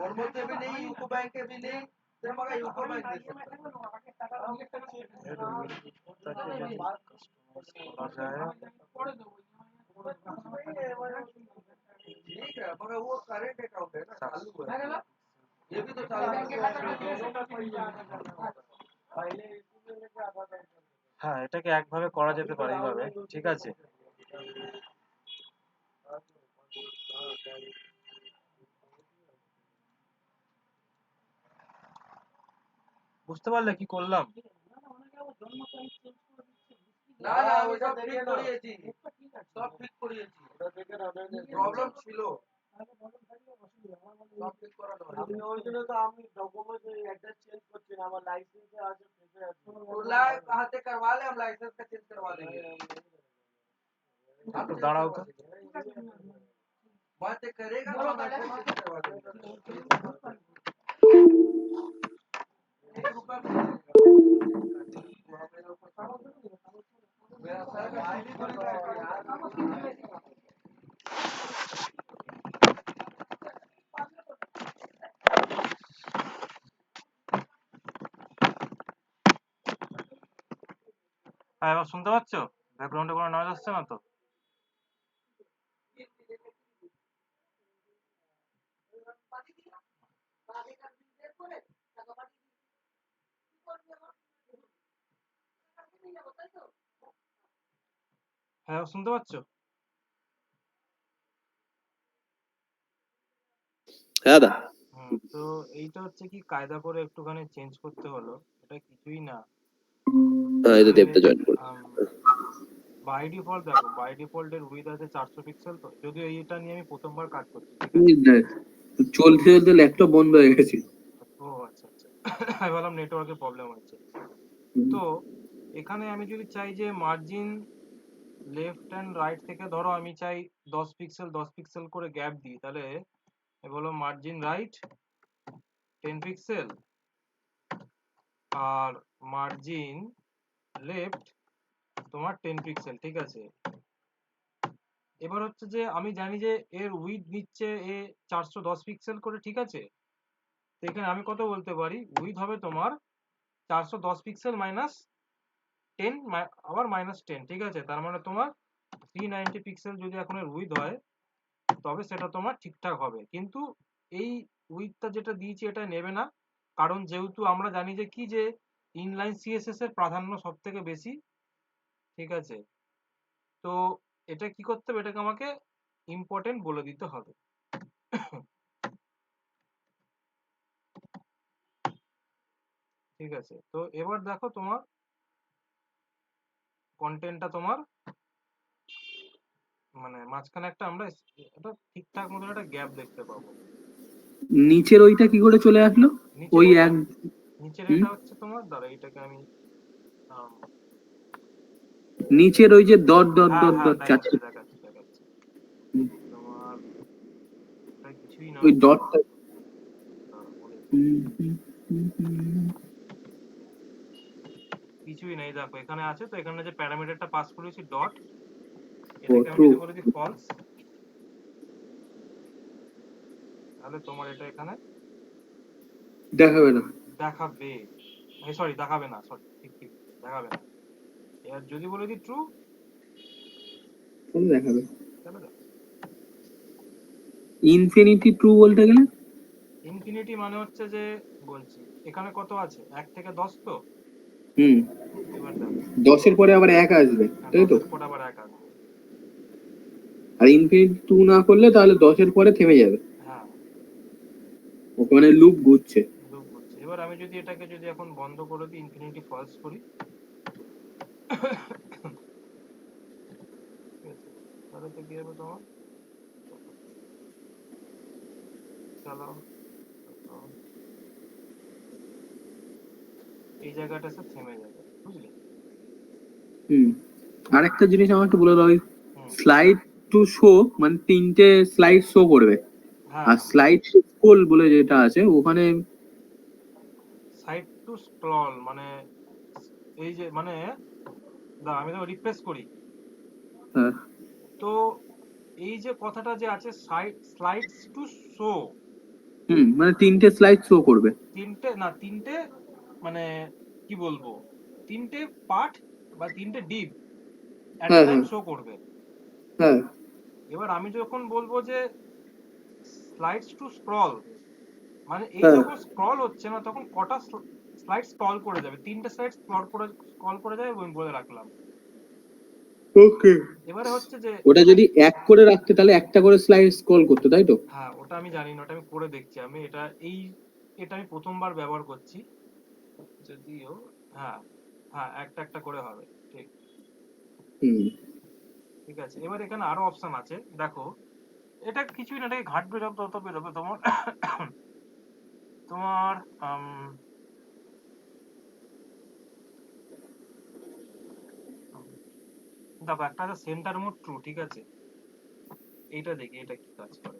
Speaker 4: ওর মধ্যে भी नहीं यूको बैंक के भी नहीं तेरे मगा यूको बैंक दे सकता है है मगर वो करंट अकाउंट है ना, चालू है। ये भी तो चालू है।
Speaker 1: হ্যাঁ, এটাকে একভাবে করা যেতে পারে এইভাবে, ঠিক আছে। বুঝতে পারলে কি করলাম?
Speaker 4: না না ওই সব ঠিক করিয়েছি, সব ঠিক করিয়েছি, প্রবলেম ছিল সব ঠিক করানো হয়েছে।
Speaker 5: আমি ওই জন্য তো আমি ডকুমেন্ট অ্যাড্রেস চেঞ্জ করছি না, আমার লাইসেন্সে আছে ফেসে আছে।
Speaker 4: तो लाइव कहाँ से करवा ले, हम लाइसेंस का चेंज करवा देंगे।
Speaker 1: একটু দাঁড়াও তো।
Speaker 4: बात करेगा तो हम लाइसेंस चेंज करवा देंगे। एक रुपया भी नहीं लगेगा। मेरा सर का आईडी थोड़ी ना है यार।
Speaker 1: হ্যাঁ, এবার শুনতে পাচ্ছ? ব্যাকগ্রাউন্ডে কোনো নয়েজ আসছে না তো? হ্যাঁ, এবার শুনতে পাচ্ছ?
Speaker 3: হ্যাঁ দা,
Speaker 1: তো এইটা হচ্ছে কি কায়দা করে একটুখানি চেঞ্জ করতে হলো, এটা কিছুই না।
Speaker 3: হ্যাঁ এটা দেবটা জয়েন করে।
Speaker 1: বাই ডিফল্ট দেখো, বাই ডিফল্ট এর উইথ আছে 400 পিক্সেল। তো যদিও এইটা নিয়ে আমি প্রথমবার কাজ করছি, ঠিক আছে।
Speaker 2: চলতে চলতে ল্যাপটপ বন্ধ হয়ে গেছে।
Speaker 1: ও আচ্ছা আচ্ছা, আমি ভাবলাম নেটওয়ার্কের প্রবলেম হচ্ছে। তো এখানে আমি যদি চাই যে মার্জিন লেফট অ্যান্ড রাইট থেকে ধরো আমি চাই 10 পিক্সেল 10 পিক্সেল করে গ্যাপ দিই, তাহলে বলো মার্জিন রাইট 10 পিক্সেল আর মার্জিন লেফট তোমার 10 পিক্সেল, ঠিক আছে। এবার হচ্ছে যে আমি জানি যে এর উইথ নিচ্ছে এ 410 পিক্সেল করে, ঠিক আছে। তো এখানে আমি কত বলতে পারি, উইথ হবে তোমার 410 পিক্সেল মাইনাস 10 আবার মাইনাস 10, ঠিক আছে। তার মানে তোমার 390 পিক্সেল যদি এখন এর উইথ হয় তবে সেটা তোমার ঠিকঠাক হবে। কিন্তু এই উইথটা যেটা দিয়েছি এটা নেবে না, কারণ যেহেতু আমরা জানি যে কি যে ইনলাইন সিএসএস এর প্রাধান্য সব থেকে বেশি, ঠিক আছে। তো এটা কি করতে হবে, এটাকে আমাকে ইম্পর্টেন্ট বলে দিতে হবে। ঠিক আছে, তো এবার দেখো তোমার কন্টেন্টটা তোমার মানে মাঝখানে একটা আমরা এটা ঠিকঠাক মতন একটা গ্যাপ দেখতে পাবো।
Speaker 2: নিচের ওইটা কি করে চলে আসলো? ওই এক
Speaker 1: নিচের এটা হচ্ছে তোমার, দাঁড়া এটাকে আমি
Speaker 2: নিচের ওই যে ডট ডট
Speaker 1: হ্যাঁ
Speaker 2: ডট
Speaker 1: হ্যাঁ
Speaker 2: ডট চারটে
Speaker 1: দেখাচ্ছি তোমার, এটা কিছুই না,
Speaker 2: ওই ডটটা
Speaker 1: কিছুই নেই। দেখো এখানে আছে, তো এখানে যে প্যারামিটারটা পাস করেছি ডট, এটাকে আমি যদি করে দিই ফলস, তাহলে তোমার এটা এখানে
Speaker 2: দেখাবে না,
Speaker 1: দেখাবে, সরি দেখাবে না, সরি ঠিক ঠিক দেখাবে না। এবার যদি বলে দিই ট্রু,
Speaker 2: তাহলে দেখাবে।
Speaker 1: তাহলে দেখো
Speaker 2: ইনফিনিটি ট্রু বলতে গেলে
Speaker 1: ইনফিনিটি মানে হচ্ছে যে বলছি এখানে কত আছে 1 থেকে 10, তো এবার দেখো
Speaker 2: 10 এর পরে আবার 1 আসবে, তাই তো।
Speaker 1: 10 এর পর আবার 1 আসবে,
Speaker 2: আর ইনফিনিটি 2 না করলে তাহলে 10 এর পরে থেমে যাবে,
Speaker 1: হ্যাঁ
Speaker 2: ওখানে লুপ ঘুরছে।
Speaker 1: লুপ হচ্ছে। এবার আমি যদি এটাকে যদি এখন বন্ধ করে দিই, ইনফিনিটি ফলস করি, তাহলে তো কি হবে তোমার, চালাও এই জায়গাটা সে থেমে যাবে, বুঝলি।
Speaker 2: আরেকটা জিনিস আমাকে একটু বলে দাও, স্লাইড টু শো মানে 3টে স্লাইড শো করবে, আর স্লাইড টু স্ক্রল বলে যেটা আছে ওখানে
Speaker 1: সাইড টু স্ক্রল মানে এই যে মানে আমি তো রিফ্রেশ করি, তো এই যে কথাটা যে আছে স্লাইডস টু শো,
Speaker 2: মানে 3টে স্লাইড শো করবে,
Speaker 1: তিনটে মানে কি বলবো, 3টে পার্ট বা 3টে ডিপ এট টাইম শো করবে।
Speaker 2: হ্যাঁ
Speaker 1: এবার আমি যখন বলবো যে স্লাইডস টু স্ক্রল, মানে এই
Speaker 2: হ্যাঁ
Speaker 1: যখন স্ক্রল হচ্ছে না তখন কটা স্লাইড স্ক্রল করে যাবে, 3টে স্লাইড স্ক্রল করে যাবে, আমি বলে রাখলাম।
Speaker 2: ওকে।
Speaker 1: এবারে হচ্ছে যে
Speaker 2: ওটা যদি এক করে রাখতে তাহলে একটা করে স্লাইড স্ক্রল করতে, তাই তো?
Speaker 1: হ্যাঁ, ওটা আমি জানি না, ওটা আমি করে দেখছি। আমি এটা আমি প্রথমবার ব্যবহার করছি, যদিও হ্যাঁ হ্যাঁ একটা একটা করে হবে, ঠিক
Speaker 2: হুম
Speaker 1: ঠিক আছে। এবার এখানে আরো অপশন আছে, দেখো এটা কিছুই না, এটাকে ঘাঁটবে যত তত বেরোবে তোমার তোমার দেখো একটা আছে সেন্টার মোড ট্রু, ঠিক আছে, এইটা দেখি এটা কি কাজ করে।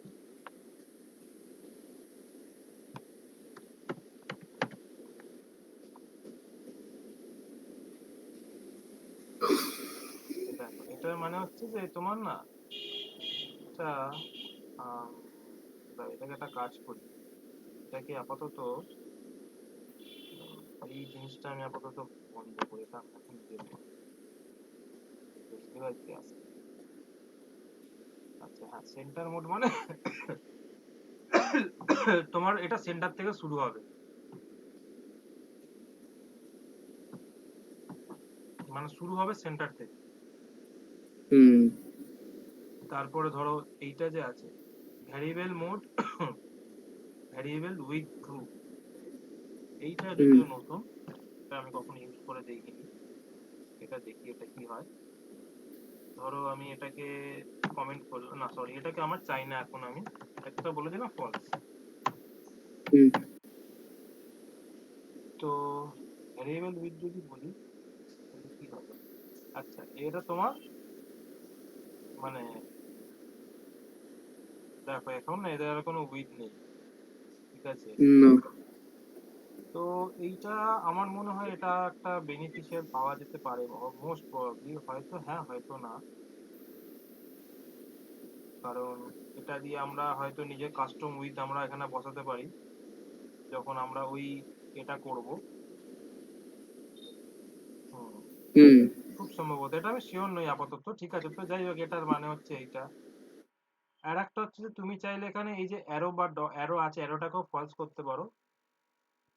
Speaker 1: দেখো এটার মানে হচ্ছে যে তোমার না এটা দাঁড়াও, এটাকে একটা কাজ করি, এটাকে আপাতত এই জিনিসটা আমি আপাতত বন্ধ করি, এটা আমি এখন দেখবো এবার কি আছে। আচ্ছা হ্যাঁ, সেন্টার মোড মানে তোমার এটা সেন্টার থেকে শুরু হবে, মানে শুরু হবে সেন্টার থেকে।
Speaker 2: হুম
Speaker 1: তারপরে ধরো এইটা যে আছে variable mode, variable with true, এইটা
Speaker 2: হুম
Speaker 1: যদিও নতুন, এটা আমি কখনো ইউজ করে দেখিনি, এটা দেখি এটা কি হয়। ধরো আমি এটাকে কমেন্ট করলাম, না সরি এটাকে আমার চাই না এখন, আমি একটা বলে দিলাম ফলস।
Speaker 2: হুম
Speaker 1: তো ভ্যারিয়েবল উইথ যদি বলি তাহলে কি হবে, আচ্ছা এটা তোমার মানে দেখো এখন না এদের আর কোনো উইথ নেই, ঠিক আছে।
Speaker 2: না
Speaker 1: তো এইটা আমার মনে হয় এটা একটা বেনিফিশিয়াল পাওয়া যেতে পারে মোস্ট প্রবাবলি, হয়তো হ্যাঁ হয়তো না, কারণ এটা দিয়ে আমরা হয়তো নিজের কাস্টম উইথ আমরা এখানে বসাতে পারি যখন আমরা ওই এটা করব। হুম,
Speaker 2: হুম
Speaker 1: খুব সম্ভবত, এটা আমি শিওর নই আপাতত, ঠিক আছে। তো যাই হোক, এটার মানে হচ্ছে এইটা। আর একটা হচ্ছে যে তুমি চাইলে এখানে এই যে অ্যারো বা অ্যারো আছে, অ্যারোটাকেও ফলস করতে পারো।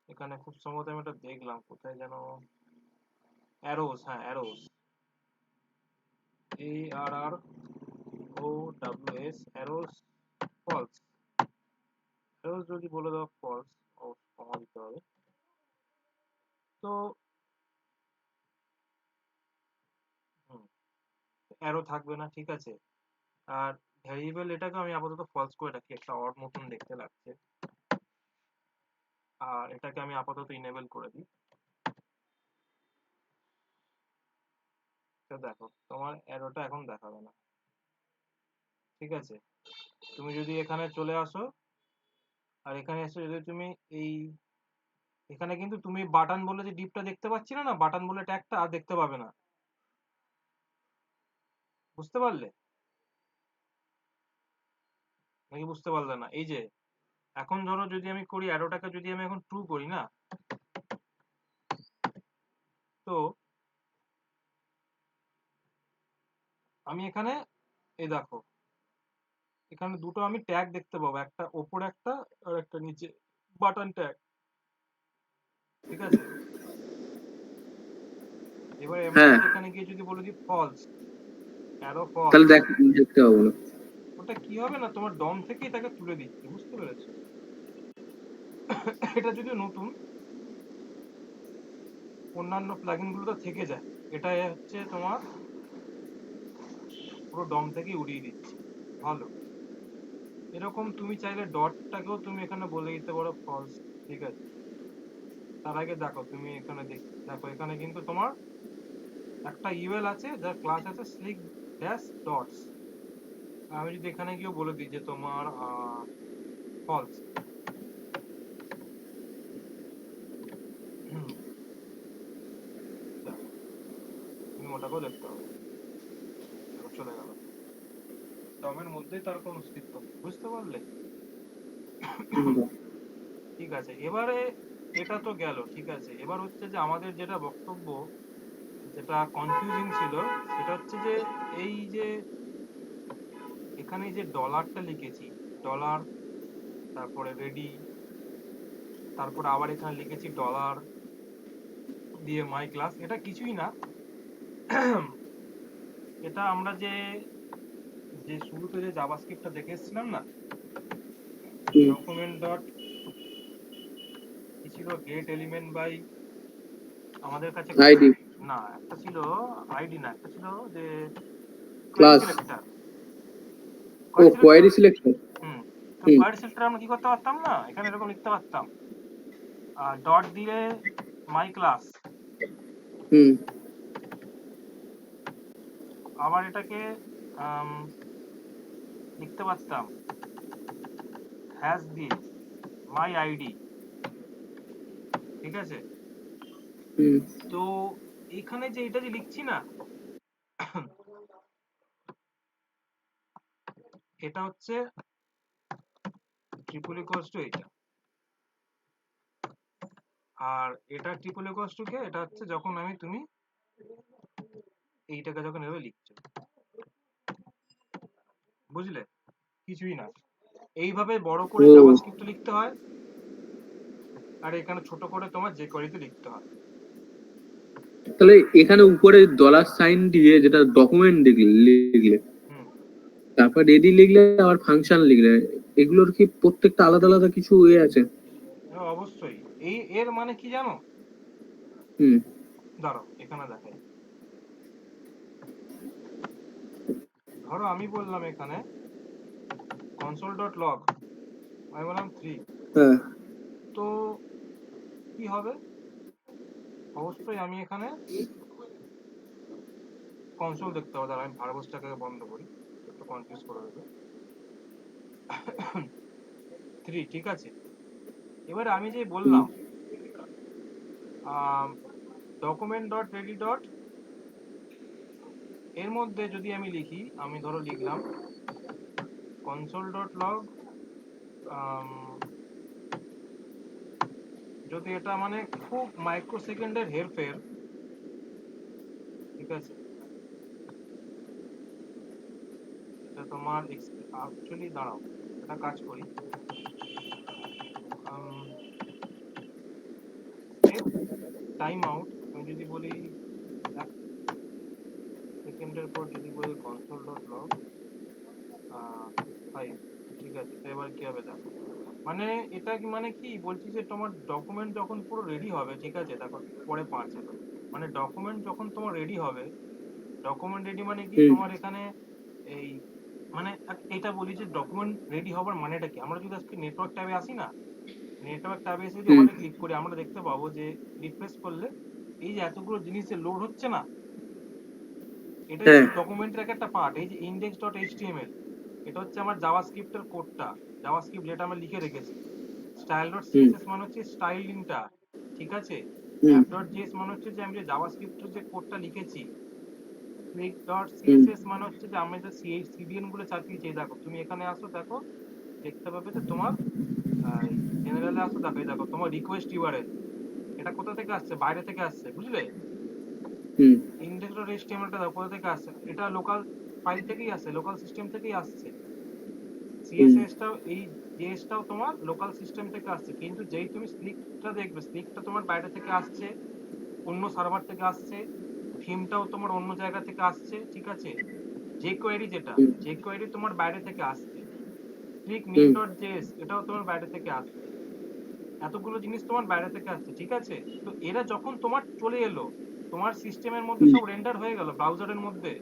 Speaker 1: এখানে খুব সম্ভবত আমি এটা দেখলাম কোথায় যেন, অ্যারোস, হ্যাঁ arrows, ARROWS, arrows false, arrows যদি বলে দাও ফলস, কমা দিতে হবে। তো অ্যারো থাকবে না, ঠিক আছে। আর ভ্যারিয়েবল এটাকে আমি আপাতত ফলস করে রাখি, একটা অড মতন দেখতে লাগছে। আর এটাকে আমি আপাতত ইনেবল করে দিই। তো দেখো তোমার অ্যারোটা এখন দেখাবে না, ঠিক আছে। তুমি যদি এখানে চলে আসো, আর এখানে এসে যদি তুমি এই এখানে কিন্তু তুমি বাটন বলে যে ডিপটা দেখতে পাচ্ছি না, না বাটন বলে ট্যাগটা আর দেখতে পাবে না, বুঝতে পারলে নাকি বুঝতে পারলে না? এই যে এখন ধরো যদি আমি করি অ্যারোটাকে, যদি আমি এখন ট্রু করি না, তো আমি এখানে এই দেখো এখানে দুটো আমি ট্যাগ দেখতে পাবো, একটা ওপরে একটা আর একটা নিচে, বাটন ট্যাগ, ঠিক আছে। এবার আমি
Speaker 2: হ্যাঁ
Speaker 1: যদি এখানে গিয়ে যদি বলে দিই ফলস, অ্যারো
Speaker 2: তাহলে
Speaker 1: ফলস,
Speaker 2: দেখতে পাবো না।
Speaker 1: ওটা কি হবে না, তোমার ডম থেকেই তাকে তুলে দিচ্ছে, বুঝতে পেরেছো? এটা যদিও নতুন, অন্যান্য প্লাগইন গুলো তো থেকে যায়, এটা হচ্ছে তোমার পুরো ডম থেকেই উড়িয়ে দিচ্ছে, ভালো। এরকম তুমি চাইলে ডটটাকেও তুমি এখানে বলে দিতে পারো ফলস, ঠিক আছে। তার আগে দেখো তুমি এখানে দেখো এখানে কিন্তু তোমার একটা ইউএল আছে, যার ক্লাস আছে স্লিক ড্যাশ ডটস। আমি যদি এখানে গিয়ে বলে দিই যে তোমার ফলস, দেখো তুমি ওটাকেও দেখতে পাবে, দেখো চলে গেল, ডমের মধ্যেই তার কোনো অস্তিত্ব নেই, বুঝতে পারলে? ঠিক আছে, এবারে এটা তো গেল, ঠিক আছে। এবার হচ্ছে যে আমাদের যেটা বক্তব্য, যেটা কনফিউজিং ছিল, সেটা হচ্ছে যে এই যে এখানে যে ডলারটা লিখেছি, ডলার তারপরে রেডি, তারপরে আবার এখানে লিখেছি ডলার দিয়ে মাই ক্লাস। এটা কিছুই না, এটা আমরা যে যে শুরুতে যে জাভাস্ক্রিপ্টটা দেখে এসেছিলাম না,
Speaker 2: হুম,
Speaker 1: ডকুমেন্ট ডট কি ছিল, গেট এলিমেন্ট বাই আমাদের কাছে
Speaker 2: আইডি
Speaker 1: না, একটা ছিল আইডি, না একটা ছিল যে কোয়েরি
Speaker 2: ক্লাস
Speaker 1: সিলেক্টর।
Speaker 2: ও কোয়ারি সিলেক্টর।
Speaker 1: হুম, তো
Speaker 2: হুম
Speaker 1: কোয়েরি সিলেক্টর আমরা কি করতে পারতাম না, এখানে এরকম লিখতে পারতাম ডট দিয়ে মাই ক্লাস,
Speaker 2: হুম
Speaker 1: আবার এটাকে লিখতে পারতাম হ্যাশ দিয়ে মাই আইডি, ঠিক আছে।
Speaker 2: হুম
Speaker 1: তো এখানে যে এটা যে লিখছি না, এটা হচ্ছে ট্রিপল ইকুয়ালস টু এটা, আর এটা ট্রিপল ইকুয়ালস টু কে, এটা হচ্ছে যখন তুমি এইটাকে যখন এভাবে লিখছো, বুঝলে, কিছুই না। এইভাবে বড় করে
Speaker 2: ও
Speaker 1: জাভাস্ক্রিপ্ট লিখতে হয়, আর এখানে ছোট করে তোমার যে কোয়েরিতে লিখতে হয়।
Speaker 2: তাহলে এখানে উপরে ডলার সাইন দিয়ে যেটা ডকুমেন্ট লিখলে,
Speaker 1: হুম,
Speaker 2: তারপর রেডি লিখলে, আবার ফাংশন লিখলে, এগুলোর কি প্রত্যেকটা আলাদা আলাদা কিছু আছে?
Speaker 1: অবশ্যই। এর মানে কি জানো,
Speaker 2: হুম
Speaker 1: দাঁড়াও এখানে দেখাই। ধরো আমি বললাম এখানে কনসোল ডট লগ, আমি বললাম 3,
Speaker 2: হ্যাঁ
Speaker 1: তো কি হবে, অবশ্যই আমি এখানে কনসোল দেখতে হবে। দাঁড়া আমি ভার্বসটাকে বন্ধ করি, একটু কনফিউজ করে দেবে। 3, ঠিক আছে। এবারে আমি যে
Speaker 2: হুম
Speaker 1: বললাম ডকুমেন্ট ডট রেডি ডট, এর মধ্যে যদি আমি লিখি, আমি ধরো লিখলাম কনসোল ডট লগ, যদি এটা মানে খুব মাইক্রো সেকেন্ডের হেরফের, ঠিক আছে, এটা তোমার অ্যাকচুয়ালি দাঁড়াও একটা কাজ করি, সেভ টাইম আউট, আমি যদি বলি 1 সেকেন্ডের পর যদি বলি কনসোল ডট লগ 5, ঠিক আছে। তো এবার কি হবে দেখো, মানে এটা কি মানে কি বলছি যে তোমার ডকুমেন্ট যখন পুরো রেডি হবে, ঠিক আছে, দেখো পরে 5 হলো, মানে ডকুমেন্ট যখন তোমার রেডি হবে, ডকুমেন্ট রেডি মানে কি
Speaker 2: হুম
Speaker 1: তোমার এখানে এই মানে এটা বলি যে ডকুমেন্ট রেডি হবার মানেটা কি। আমরা যদি আজকে নেটওয়ার্ক ট্যাবে আসি না, নেটওয়ার্ক ট্যাবে এসে যদি
Speaker 2: হুম
Speaker 1: ওখানে ক্লিক করি, আমরা দেখতে পাবো যে রিফ্রেশ করলে এই যে এতগুলো জিনিস যে লোড হচ্ছে না, এটা
Speaker 2: হ্যাঁ
Speaker 1: হচ্ছে ডকুমেন্টের একটা পার্ট। এই যে ইন্ডেক্স ডট এইচটিএমএল, এটা হচ্ছে আমার জাভাস্ক্রিপ্টের কোডটা, জাভাস্ক্রিপ্ট যেটা আমরা লিখে রেখেছি। স্টাইল ডট
Speaker 2: হুম
Speaker 1: সিএসএস মানে হচ্ছে স্টাইলিংটা, ঠিক আছে।
Speaker 2: হুম
Speaker 1: অ্যাপ ডট জেএস মানে হচ্ছে যে আমি যে জাভাস্ক্রিপ্টের যে কোডটা লিখেছি। ক্লিক ডট
Speaker 2: হুম
Speaker 1: সিএসএস মানে হচ্ছে যে আমি যে সিডিএন গুলো চাপিয়েছি। দেখো তুমি এখানে আসো, দেখো দেখতে পাবে যে তোমার জেনারেলে আসো, দেখো এই দেখো তোমার রিকোয়েস্ট ইউআরএল, এটা কোথা থেকে আসছে, বাইরে থেকে আসছে, বুঝলে।
Speaker 2: হুম
Speaker 1: ইন্ডেক্স ডট এইচটিএমএলটা দেখো কোথা থেকে আসছে, এটা লোকাল ফাইল থেকেই আসছে, লোকাল সিস্টেম থেকেই আসছে।
Speaker 2: হুম
Speaker 1: সিএসএসটাও এই জেএসটাও তোমার লোকাল সিস্টেম থেকে আসছে, কিন্তু যেই তুমি স্লিকটা দেখবে, স্লিকটা তোমার বাইরে থেকে আসছে, অন্য সার্ভার থেকে আসছে। থিমটাও তোমার অন্য জায়গা থেকে আসছে, ঠিক আছে। যে কোয়েরি যেটা,
Speaker 2: হুম
Speaker 1: যে কোয়েরি তোমার বাইরে থেকে আসছে। ক্লিক মিন
Speaker 2: হুম
Speaker 1: ডট জেএস, এটাও তোমার বাইরে থেকে আসছে। এতগুলো জিনিস তোমার বাইরে থেকে আসছে, ঠিক আছে। তো এরা যখন তোমার চলে এলো, তোমার সিস্টেমের মধ্যে
Speaker 2: হুম
Speaker 1: সব রেন্ডার হয়ে গেল, ব্রাউজারের মধ্যে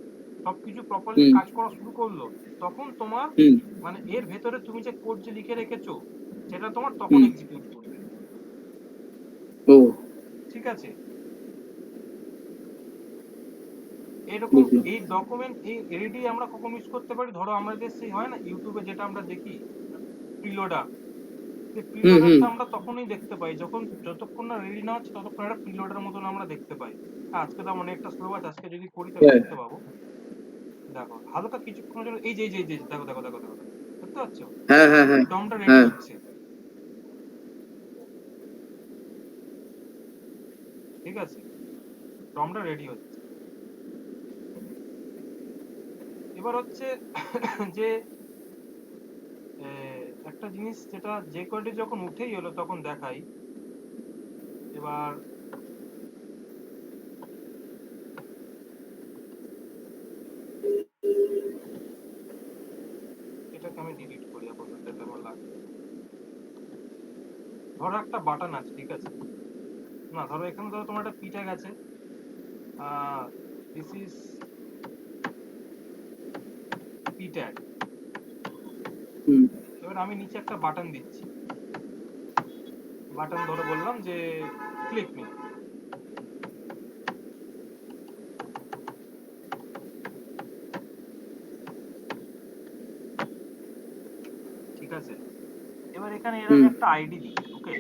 Speaker 1: সবকিছু প্রপারলি
Speaker 2: হুম
Speaker 1: কাজ করা শুরু করলো, তখন তোমার
Speaker 2: হুম
Speaker 1: মানে এর ভেতরে তুমি যে কোড যে লিখে রেখেছো, সেটা তোমার তখন
Speaker 2: হুম
Speaker 1: এক্সিকিউট করবে,
Speaker 2: ও
Speaker 1: ঠিক আছে। এরকম
Speaker 2: বুঝলাম।
Speaker 1: এই ডকুমেন্ট এই রেডি আমরা কখন ইউজ করতে পারি, ধরো আমাদের সেই হয় না ইউটিউবে যেটা আমরা দেখি প্রিলোডার, সেই
Speaker 2: হুম হুম
Speaker 1: প্রিলোডারটা আমরা তখনই দেখতে পাই যখন যতক্ষণ না রেডি না হচ্ছে ততক্ষণ একটা প্রিলোডার মতন আমরা দেখতে পাই। আজকে তো অনেকটা স্লো আছে, আজকে যদি করি তবে
Speaker 2: হ্যাঁ
Speaker 1: দেখতে পাবো। দেখো হালকা কিছুক্ষণের জন্য এই যে দেখো দেখো দেখো দেখো দেখো, দেখতে পাচ্ছ
Speaker 2: হ্যাঁ হ্যাঁ হ্যাঁ
Speaker 1: ডমটা রেডি
Speaker 2: হ্যাঁ
Speaker 1: হচ্ছে, ঠিক আছে, ডমটা রেডি হচ্ছে। এবার হচ্ছে যে একটা একটা জিনিস যেটা যে কোয়ালিটি যখন উঠেই এলো তখন দেখাই। এবার এটাকে আমি ডিলিট করি আপাতত, এটা আমার লাগবে না। ধরো একটা বাটন আছে, ঠিক আছে, না ধরো এখানে ধরো তোমার একটা পি ট্যাগ আছে, দিস ইজ পি ট্যাগ।
Speaker 2: হুম
Speaker 1: এবার আমি নিচে একটা বাটন দিচ্ছি, বাটন ধরে বললাম যে ক্লিক মি। ঠিক আছে, এবার এখানে এর আমি
Speaker 2: হুম
Speaker 1: একটা আইডি দিই। ওকে,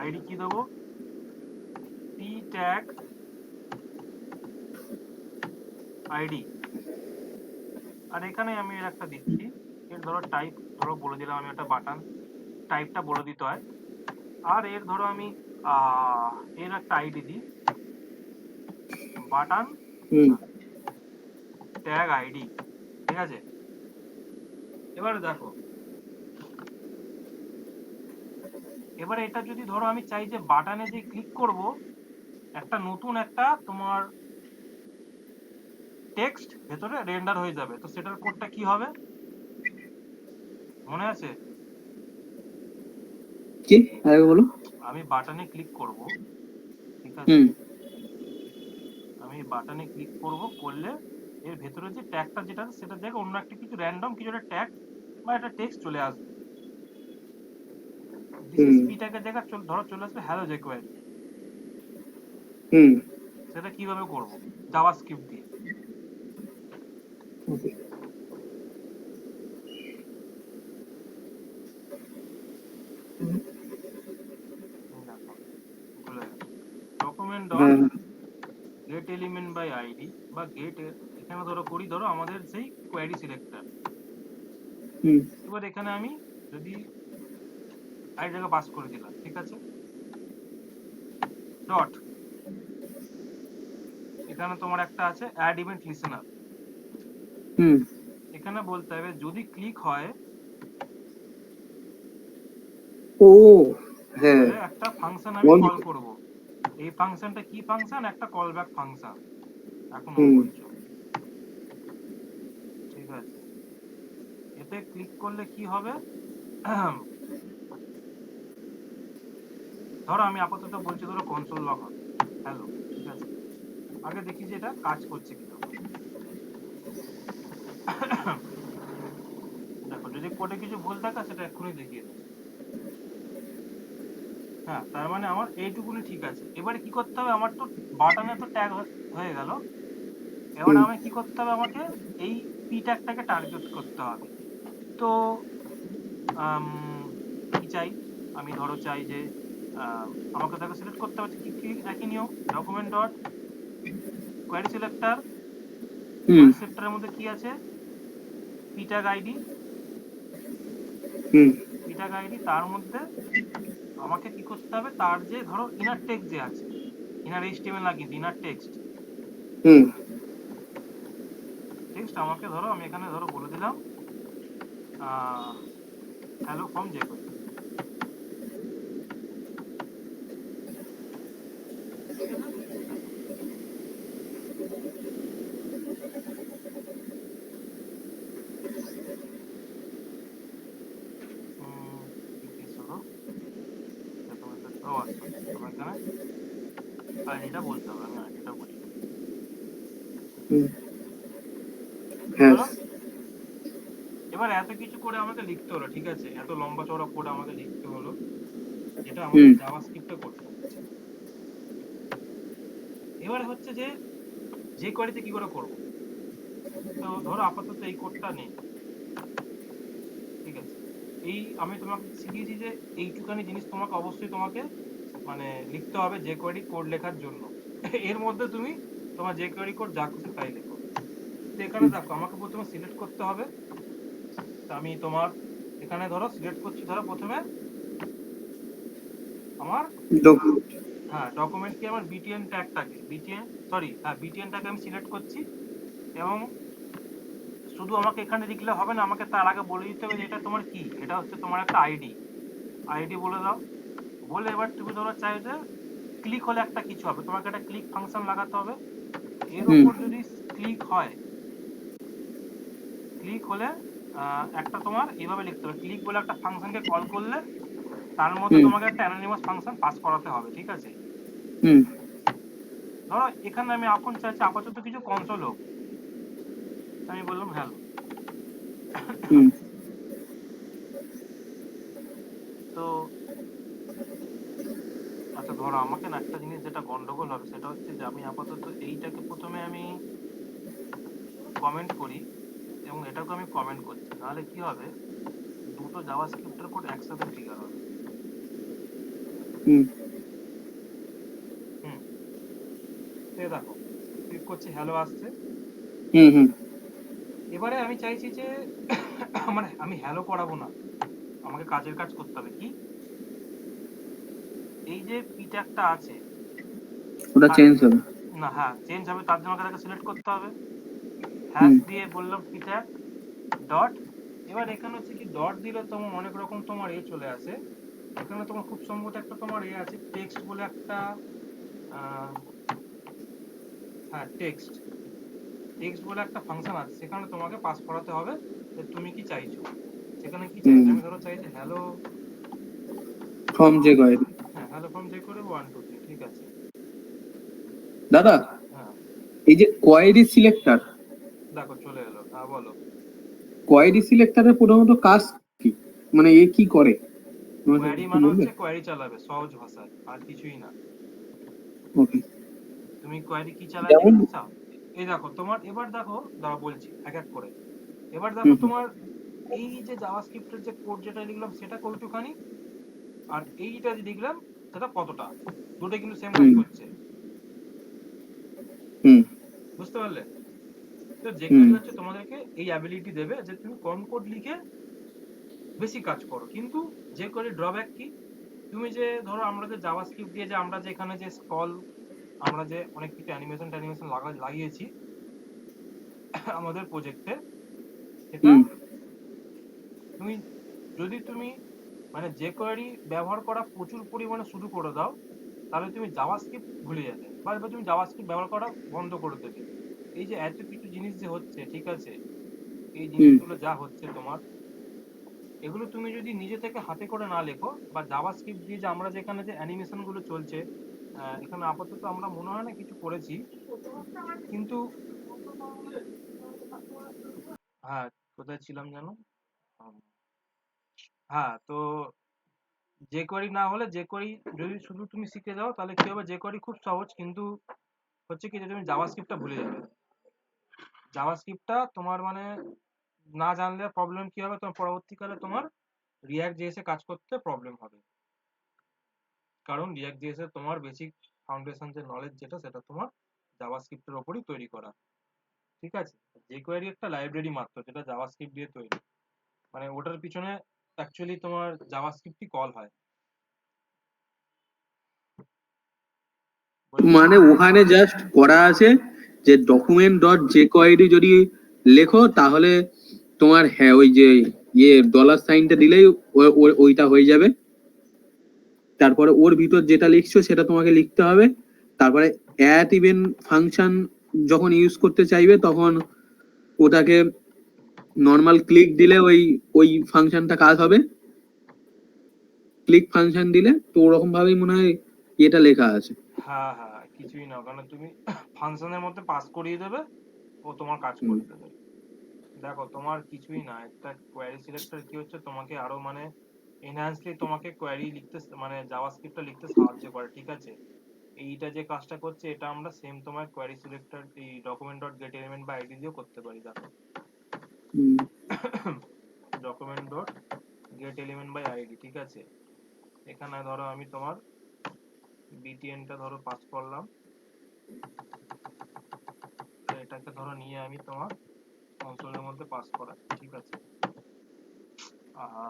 Speaker 1: আইডি কি দেবো? P tag ID. আর এখানে আমি এর একটা দিচ্ছি, এর ধরো টাইপ ধরো বলে দিলাম আমি একটা বাটন, টাইপটা বলে দিতে হয়। আর এর ধরো আমি এর একটা আইডি দিই, বাটন
Speaker 2: হুম
Speaker 1: ট্যাগ আইডি। ঠিক আছে, এবারে দেখো, এবারে এটা যদি ধরো আমি চাই যে বাটনে যে ক্লিক করব একটা নতুন একটা তোমার টেক্সট ভেতরে রেন্ডার হয়ে যাবে, তো সেটার কোডটা কি হবে মনে আছে?
Speaker 2: কি আরে বলো।
Speaker 1: আমি বাটনে ক্লিক করব, ঠিক আছে,
Speaker 2: হুম
Speaker 1: আমি বাটনে ক্লিক করব, করলে এর ভেতরে যে ট্যাগটা যেটা আছে সেটা দেখে অন্য একটা কিছু র্যান্ডম কিছু একটা ট্যাগ বা একটা টেক্সট চলে আসবে। দিস ইজ
Speaker 2: হুম
Speaker 1: পি ট্যাগের জায়গায় ধরো চলে আসবে হ্যালো জেকোয়ারি।
Speaker 2: হুম
Speaker 1: সেটা কিভাবে করব? জাভাস্ক্রিপ্ট দিয়ে।
Speaker 2: ওকে
Speaker 1: ডকুমেন্ট ডট
Speaker 2: হ্যাঁ
Speaker 1: গেট এলিমেন্ট বাই আইডি বা গেট, এখানে ধরো করি ধরো আমাদের সেই কোয়ারি সিলেক্টর।
Speaker 2: হুম
Speaker 1: এবার এখানে আমি যদি আইডি জায়গা পাস করে দিলাম, ঠিক আছে, ডট, এখানে তোমার একটা আছে অ্যাড ইভেন্ট লিসেনার।
Speaker 2: হুম
Speaker 1: এখানে বলতে হবে যদি ক্লিক হয়
Speaker 2: ও হ্যাঁ
Speaker 1: তাহলে একটা ফাংশন আমি
Speaker 2: অন
Speaker 1: কল করব। এই ফাংশনটা কি ফাংশন? একটা কল ব্যাক ফাংশন। এখন ও
Speaker 2: হুম
Speaker 1: বলছো, ঠিক আছে, এতে ক্লিক করলে কি হবে? ধরো আমি আপাতত বলছি ধরো কনসোল লগ হবে, হ্যালো, ঠিক আছে, আগে দেখি যে এটা কাজ করছে কিনা। দেখো যদি কোডে কিছু ভুল থাকে সেটা এক্ষুনি দেখিয়ে দেবে। হ্যাঁ, তার মানে আমার এইটুকুনি ঠিক আছে। এবারে কি করতে হবে? আমার তো বাটনে তো ট্যাগ হয়ে গেল, এবারে
Speaker 2: হুম
Speaker 1: আমি কি করতে হবে? আমাকে এই পি ট্যাগটাকে টার্গেট করতে হবে। তো কি চাই? আমি ধরো চাই যে আমাকে তাকে সিলেক্ট করতে হবে, কি কি একই নিয়ম, ডকুমেন্ট ডট কোয়ারি সিলেক্টর,
Speaker 2: হুম
Speaker 1: কোয়ারি সিলেক্টরের মধ্যে কি আছে? পি ট্যাগ আইডি,
Speaker 2: হুম
Speaker 1: পি ট্যাগ আইডি, তার মধ্যে আমাকে কি করতে হবে? তার যে ধরো ইনার টেক্সট যে আছে, ইনার এইচটিএমএল লাগিয়ে ইনার টেক্সট,
Speaker 2: হুম
Speaker 1: টেক্সট আমাকে ধরো আমি এখানে ধরো বলে দিলাম হ্যালো ফ্রম জেকোয়ারি। ঠিক আছে, দেখো আমার এখানে আইডিটা বলতে হবে, আমি আইডিটা বলি।
Speaker 2: হুম হ্যাঁ
Speaker 1: হলো? এবার এত কিছু করে আমাকে লিখতে হলো, ঠিক আছে, এত লম্বা চওড়া কোড আমাকে লিখতে হলো, যেটা আমাদের
Speaker 2: হুম
Speaker 1: জাভাস্ক্রিপ্টে করতে হচ্ছে। এবারে হচ্ছে যে যে কোয়ারিতে কি করে করব। তো ধরো আপাতত এই কোডটা নেই, ঠিক আছে, এই আমি তোমাকে শিখিয়েছি যে এইটুখানি জিনিস তোমাকে অবশ্যই তোমাকে মানে লিখতে হবে যে কোয়ারি কোড লেখার জন্য। এর মধ্যে তুমি তোমার যে কোয়ারি কোড যা খুশি তাই লেখো। তো এখানে দেখো আমাকে প্রথমে সিলেক্ট করতে হবে। তো আমি তোমার এখানে ধরো সিলেক্ট করছি, ধরো প্রথমে আমার
Speaker 2: ডকুমেন্ট
Speaker 1: হ্যাঁ ডকুমেন্ট কি আমার বিটিএন ট্যাগটাকে বিটিএন আমি সিলেক্ট করছি এবং শুধু আমাকে এখানে লিখলে হবে না, আমাকে তার আগে বলে দিতে হবে যে এটা তোমার কি, এটা হচ্ছে তোমার একটা আইডি বলে দাও। বলে এবার তুমি ধরো চাই যে ক্লিক হলে একটা কিছু হবে, তোমাকে একটা ক্লিক ফাংশন লাগাতে হবে। এর
Speaker 2: হুম
Speaker 1: উপর যদি ক্লিক হয়, ক্লিক হলে একটা তোমার এইভাবে লিখতে হবে, ক্লিক বলে একটা ফাংশনকে কল করলে তার মধ্যে
Speaker 2: হুম
Speaker 1: তোমাকে একটা অ্যানোনিমাস ফাংশন পাস করাতে হবে, ঠিক আছে?
Speaker 2: হুম
Speaker 1: ধরো এখানে আমি এখন চাইছি আপাতত কিছু কনসোল হোক, আমি বললাম হ্যালো।
Speaker 2: হুম
Speaker 1: তো আচ্ছা ধরো আমাকে না একটা জিনিস যেটা গন্ডগোল হবে সেটা হচ্ছে যে আমি আপাতত এইটাকে প্রথমে আমি কমেন্ট করি এবং এটাকে আমি কমেন্ট করছি, নাহলে কি হবে দুটো জাভাস্ক্রিপ্টের কোড একসাথে ট্রিগার হবে।
Speaker 2: হুম
Speaker 1: হুম, এই দেখো ক্লিক করছি, হ্যালো আসছে।
Speaker 2: হুম হুম
Speaker 1: এবারে আমি চাইছি যে মানে আমি হ্যালো করাবো না, আমাকে কাজের কাজ করতে হবে। কি, এই যে পি ট্যাগটা আছে
Speaker 2: ওটা
Speaker 1: তার
Speaker 2: চেঞ্জ হবে।
Speaker 1: না, হ্যাঁ চেঞ্জ হবে, তার জন্য আমাকে তাকে সিলেক্ট করতে হবে, হ্যাশ
Speaker 2: হুম
Speaker 1: দিয়ে বললাম পি ট্যাগ ডট। এবার এখানে হচ্ছে কি ডট দিলে তোমার অনেক রকম তোমার চলে আসে, এখানে তোমার খুব সম্ভবত একটা তোমার আছে টেক্সট বলে একটা হ্যাঁ টেক্সট বলে একটা ফাংশন আছে, সেখানে তোমাকে পাস করাতে হবে যে তুমি কি চাইছো। সেখানে কি
Speaker 2: হুম
Speaker 1: চাইছো, আমি ধরো চাইছি হ্যালো,
Speaker 2: ফর্ম যে কোয়েরি।
Speaker 1: হ্যাঁ হ্যালো ফ্রম যে করে 1 2 3, ঠিক আছে।
Speaker 2: দাদা,
Speaker 1: হ্যাঁ
Speaker 2: এই যে কোয়েরি সিলেক্টর,
Speaker 1: দেখো চলে এলো, হ্যাঁ বলো।
Speaker 2: কোয়েরি সিলেক্টরের প্রথমত কাজ কি, মানে এ কি করে আমাকে
Speaker 1: কোয়ারি
Speaker 2: একটু
Speaker 1: মানে
Speaker 2: বলবে?
Speaker 1: হচ্ছে কোয়ারি চালাবে সহজ ভাষায়, আর কিছুই না।
Speaker 2: ওকে।
Speaker 1: তুমি কোয়ারি কি চালাবে
Speaker 2: যেমন
Speaker 1: জানতে চাও? এই দেখো তোমার, এবার দেখো দাঁড়া বলছি এক এক করে। এবার দেখো
Speaker 2: হুম হুম
Speaker 1: তোমার এই যে জাভাস্ক্রিপ্টের যে কোড যেটা লিখলাম সেটা কতটুখানি, আর এইটা যে লিখলাম সেটা কতটা, দুটো কিন্তু সেম কাজ
Speaker 2: হুম
Speaker 1: করছে,
Speaker 2: হুম
Speaker 1: বুঝতে পারলে? তো যে
Speaker 2: হুম
Speaker 1: কোয়ারি হচ্ছে তোমাদেরকে এই অ্যাবিলিটি দেবে যে তুমি কম কোড লিখে বেশি কাজ করো। কিন্তু যে কোয়ারি ড্রব্যাক কি, তুমি যে ধরো আমরা যে জাভাস্ক্রিপ্ট দিয়ে যে আমরা যে এখানে যে স্ক্রল, আমরা যে অনেক কিছু অ্যানিমেশন ট্যানিমেশন লাগিয়েছি আমাদের প্রজেক্টে, সেটা
Speaker 2: হুম
Speaker 1: তুমি যদি তুমি মানে যে কোয়ারি ব্যবহার করা প্রচুর পরিমাণে শুরু করে দাও, তাহলে তুমি জাভাস্ক্রিপ্ট ভুলে যাবে, বা এবার তুমি জাভাস্ক্রিপ্ট ব্যবহার করা বন্ধ করে দেবে। এই যে এত কিছু জিনিস যে হচ্ছে, ঠিক আছে, এই
Speaker 2: হুম
Speaker 1: জিনিসগুলো যা হচ্ছে তোমার, এগুলো তুমি যদি নিজে থেকে হাতে করে না লেখো, বা জাভাস্ক্রিপ্ট দিয়ে যে আমরা যেখানে যে অ্যানিমেশন গুলো চলছে, এখানে আপাতত আমরা মনে হয় না কিছু করেছি, কিন্তু হ্যাঁ কোথায় ছিলাম জানো, হ্যাঁ তো jQuery না হলে jQuery যদি শুধু তুমি শিখে যাও তাহলে কি হবে, jQuery খুব সহজ, কিন্তু হচ্ছে কি যে তুমি জাভাস্ক্রিপ্টটা ভুলে যাবে। জাভাস্ক্রিপ্টটা তোমার মানে না জানলে প্রবলেম কি হবে, তোমার পরবর্তীকালে তোমার রিয়াক্ট জেএস এ কাজ করতে প্রবলেম হবে, কারণ রিয়াক্ট জেএস এর তোমার বেসিক ফাউন্ডেশন যে নলেজ যেটা, সেটা তোমার জাভাস্ক্রিপ্টের ওপরই তৈরি করা, ঠিক আছে? jQuery একটা লাইব্রেরি মাত্র যেটা জাভাস্ক্রিপ্ট দিয়ে তৈরি, মানে ওটার পিছনে অ্যাকচুয়ালি তোমার জাভাস্ক্রিপ্টই কল হয়, বুঝেছো?
Speaker 2: মানে ওখানে জাস্ট করা আছে যে ডকুমেন্ট ডট যে কোয়েরি যদি লেখো তাহলে তোমার হ্যাঁ ওই যে ডলার সাইনটা দিলেই ওইটা হয়ে যাবে। তারপরে ওর ভিতর যেটা লিখছো সেটা তোমাকে লিখতে হবে। তারপরে অ্যাট ইভেন ফাংশন যখন ইউজ করতে চাইবে তখন ওটাকে নর্মাল ক্লিক দিলে ওই ওই ফাংশনটা কাজ হবে। ক্লিক ফাংশন দিলে তো ওরকম ভাবেই মনে হয় এটা লেখা আছে।
Speaker 1: হ্যাঁ হ্যাঁ কিছুই না, কারণ তুমি ফাংশনের মধ্যে পাস করিয়ে দেবে, ও তোমার কাজ
Speaker 2: হুম
Speaker 1: করে দেবে। দেখো তোমার কিছুই না, একটা কোয়ারি সিলেক্টর কি হচ্ছে তোমাকে আরো মানে এনহ্যান্সলি তোমাকে কোয়ারি লিখতে মানে জাভাস্ক্রিপ্টটা লিখতে সাহায্য করে, ঠিক আছে? এইটা যে কাজটা করছে এটা আমরা সেম তোমার কোয়ারি সিলেক্টর এই ডকুমেন্ট ডট গেট এলিমেন্ট বা আইডি দিয়েও করতে পারি। দেখো
Speaker 2: হুম
Speaker 1: document dot get element by ID, ঠিক আছে? এখানে ধরো আমি তোমার বিটিএনটা ধরো পাস করলাম, তো এটাকে ধরো নিয়ে আমি তোমার কনসোলের মধ্যে পাস করা, ঠিক আছে? আহা,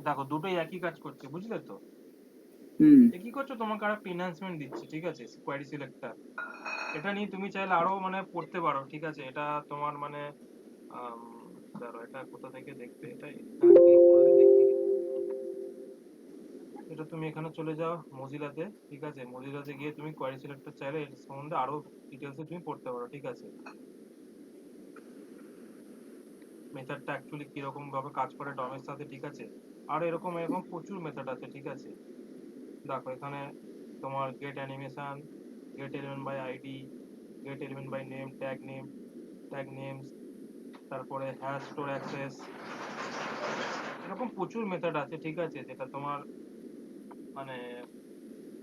Speaker 1: দেখো দুটোই একই কাজ করছে, বুঝলে তো?
Speaker 2: হুম
Speaker 1: এ কি করছো, তোমাকে আর এনহান্সমেন্ট দিচ্ছে, ঠিক আছে, কোয়ারি সিলেক্টর। এটা নিয়ে তুমি চাইলে আরো মানে পড়তে পারো, ঠিক আছে? এটা তোমার মানে আম, দাঁড়াও, এটা কোথা থেকে দেখবে? এটা এখানে ক্লিক করলে দেখিয়ে দিই। এটা তুমি এখানে চলে যাও মজিলাতে, ঠিক আছে? মজিলাতে গিয়ে তুমি কোয়ারি সিলেক্টর চাইলে এর সম্বন্ধে আরো ডিটেলসে তুমি পড়তে পারো, ঠিক আছে? মেথডটা অ্যাকচুয়ালি কিরকম ভাবে কাজ করে ডমের সাথে, ঠিক আছে? আর এরকম এরকম প্রচুর মেথড আছে, ঠিক আছে? দেখো এখানে তোমার get animation, get element by ID, get element by name, tag names, তারপরে হ্যাশ স্টোর অ্যাক্সেস, এরকম প্রচুর মেথড আছে, ঠিক আছে? যেটা তোমার মানে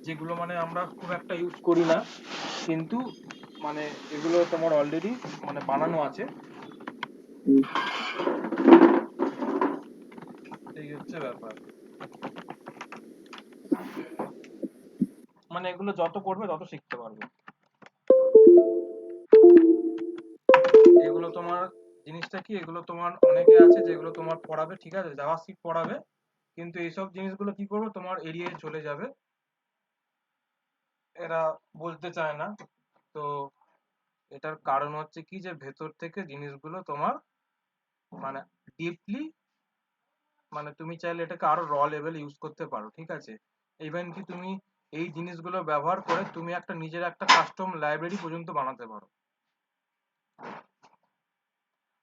Speaker 1: যেগুলো মানে আমরা খুব একটা ইউজ করি না, কিন্তু মানে এগুলো তোমার অলরেডি মানে বানানো আছে।
Speaker 2: হুম।
Speaker 1: এই হচ্ছে ব্যাপার, মানে এগুলো যত করবে তত শিখতে পারবে। এগুলো তোমার জিনিসটা কি, এগুলো তোমার অনেকে আছে যেগুলো তোমার পড়াবে, ঠিক আছে, জাভাস্ক্রিপ্ট পড়াবে, কিন্তু এইসব জিনিসগুলো কি করবে তোমার এড়িয়ে চলে যাবে, এরা বলতে চায় না। তো এটার কারণ হচ্ছে কি, যে ভেতর থেকে জিনিসগুলো তোমার মানে ডিপলি, মানে তুমি চাইলে এটাকে আরো র লেভেল ইউজ করতে পারো, ঠিক আছে? ইভেন কি তুমি এই জিনিসগুলো ব্যবহার করে তুমি একটা নিজের একটা কাস্টম লাইব্রেরি পর্যন্ত বানাতে পারো।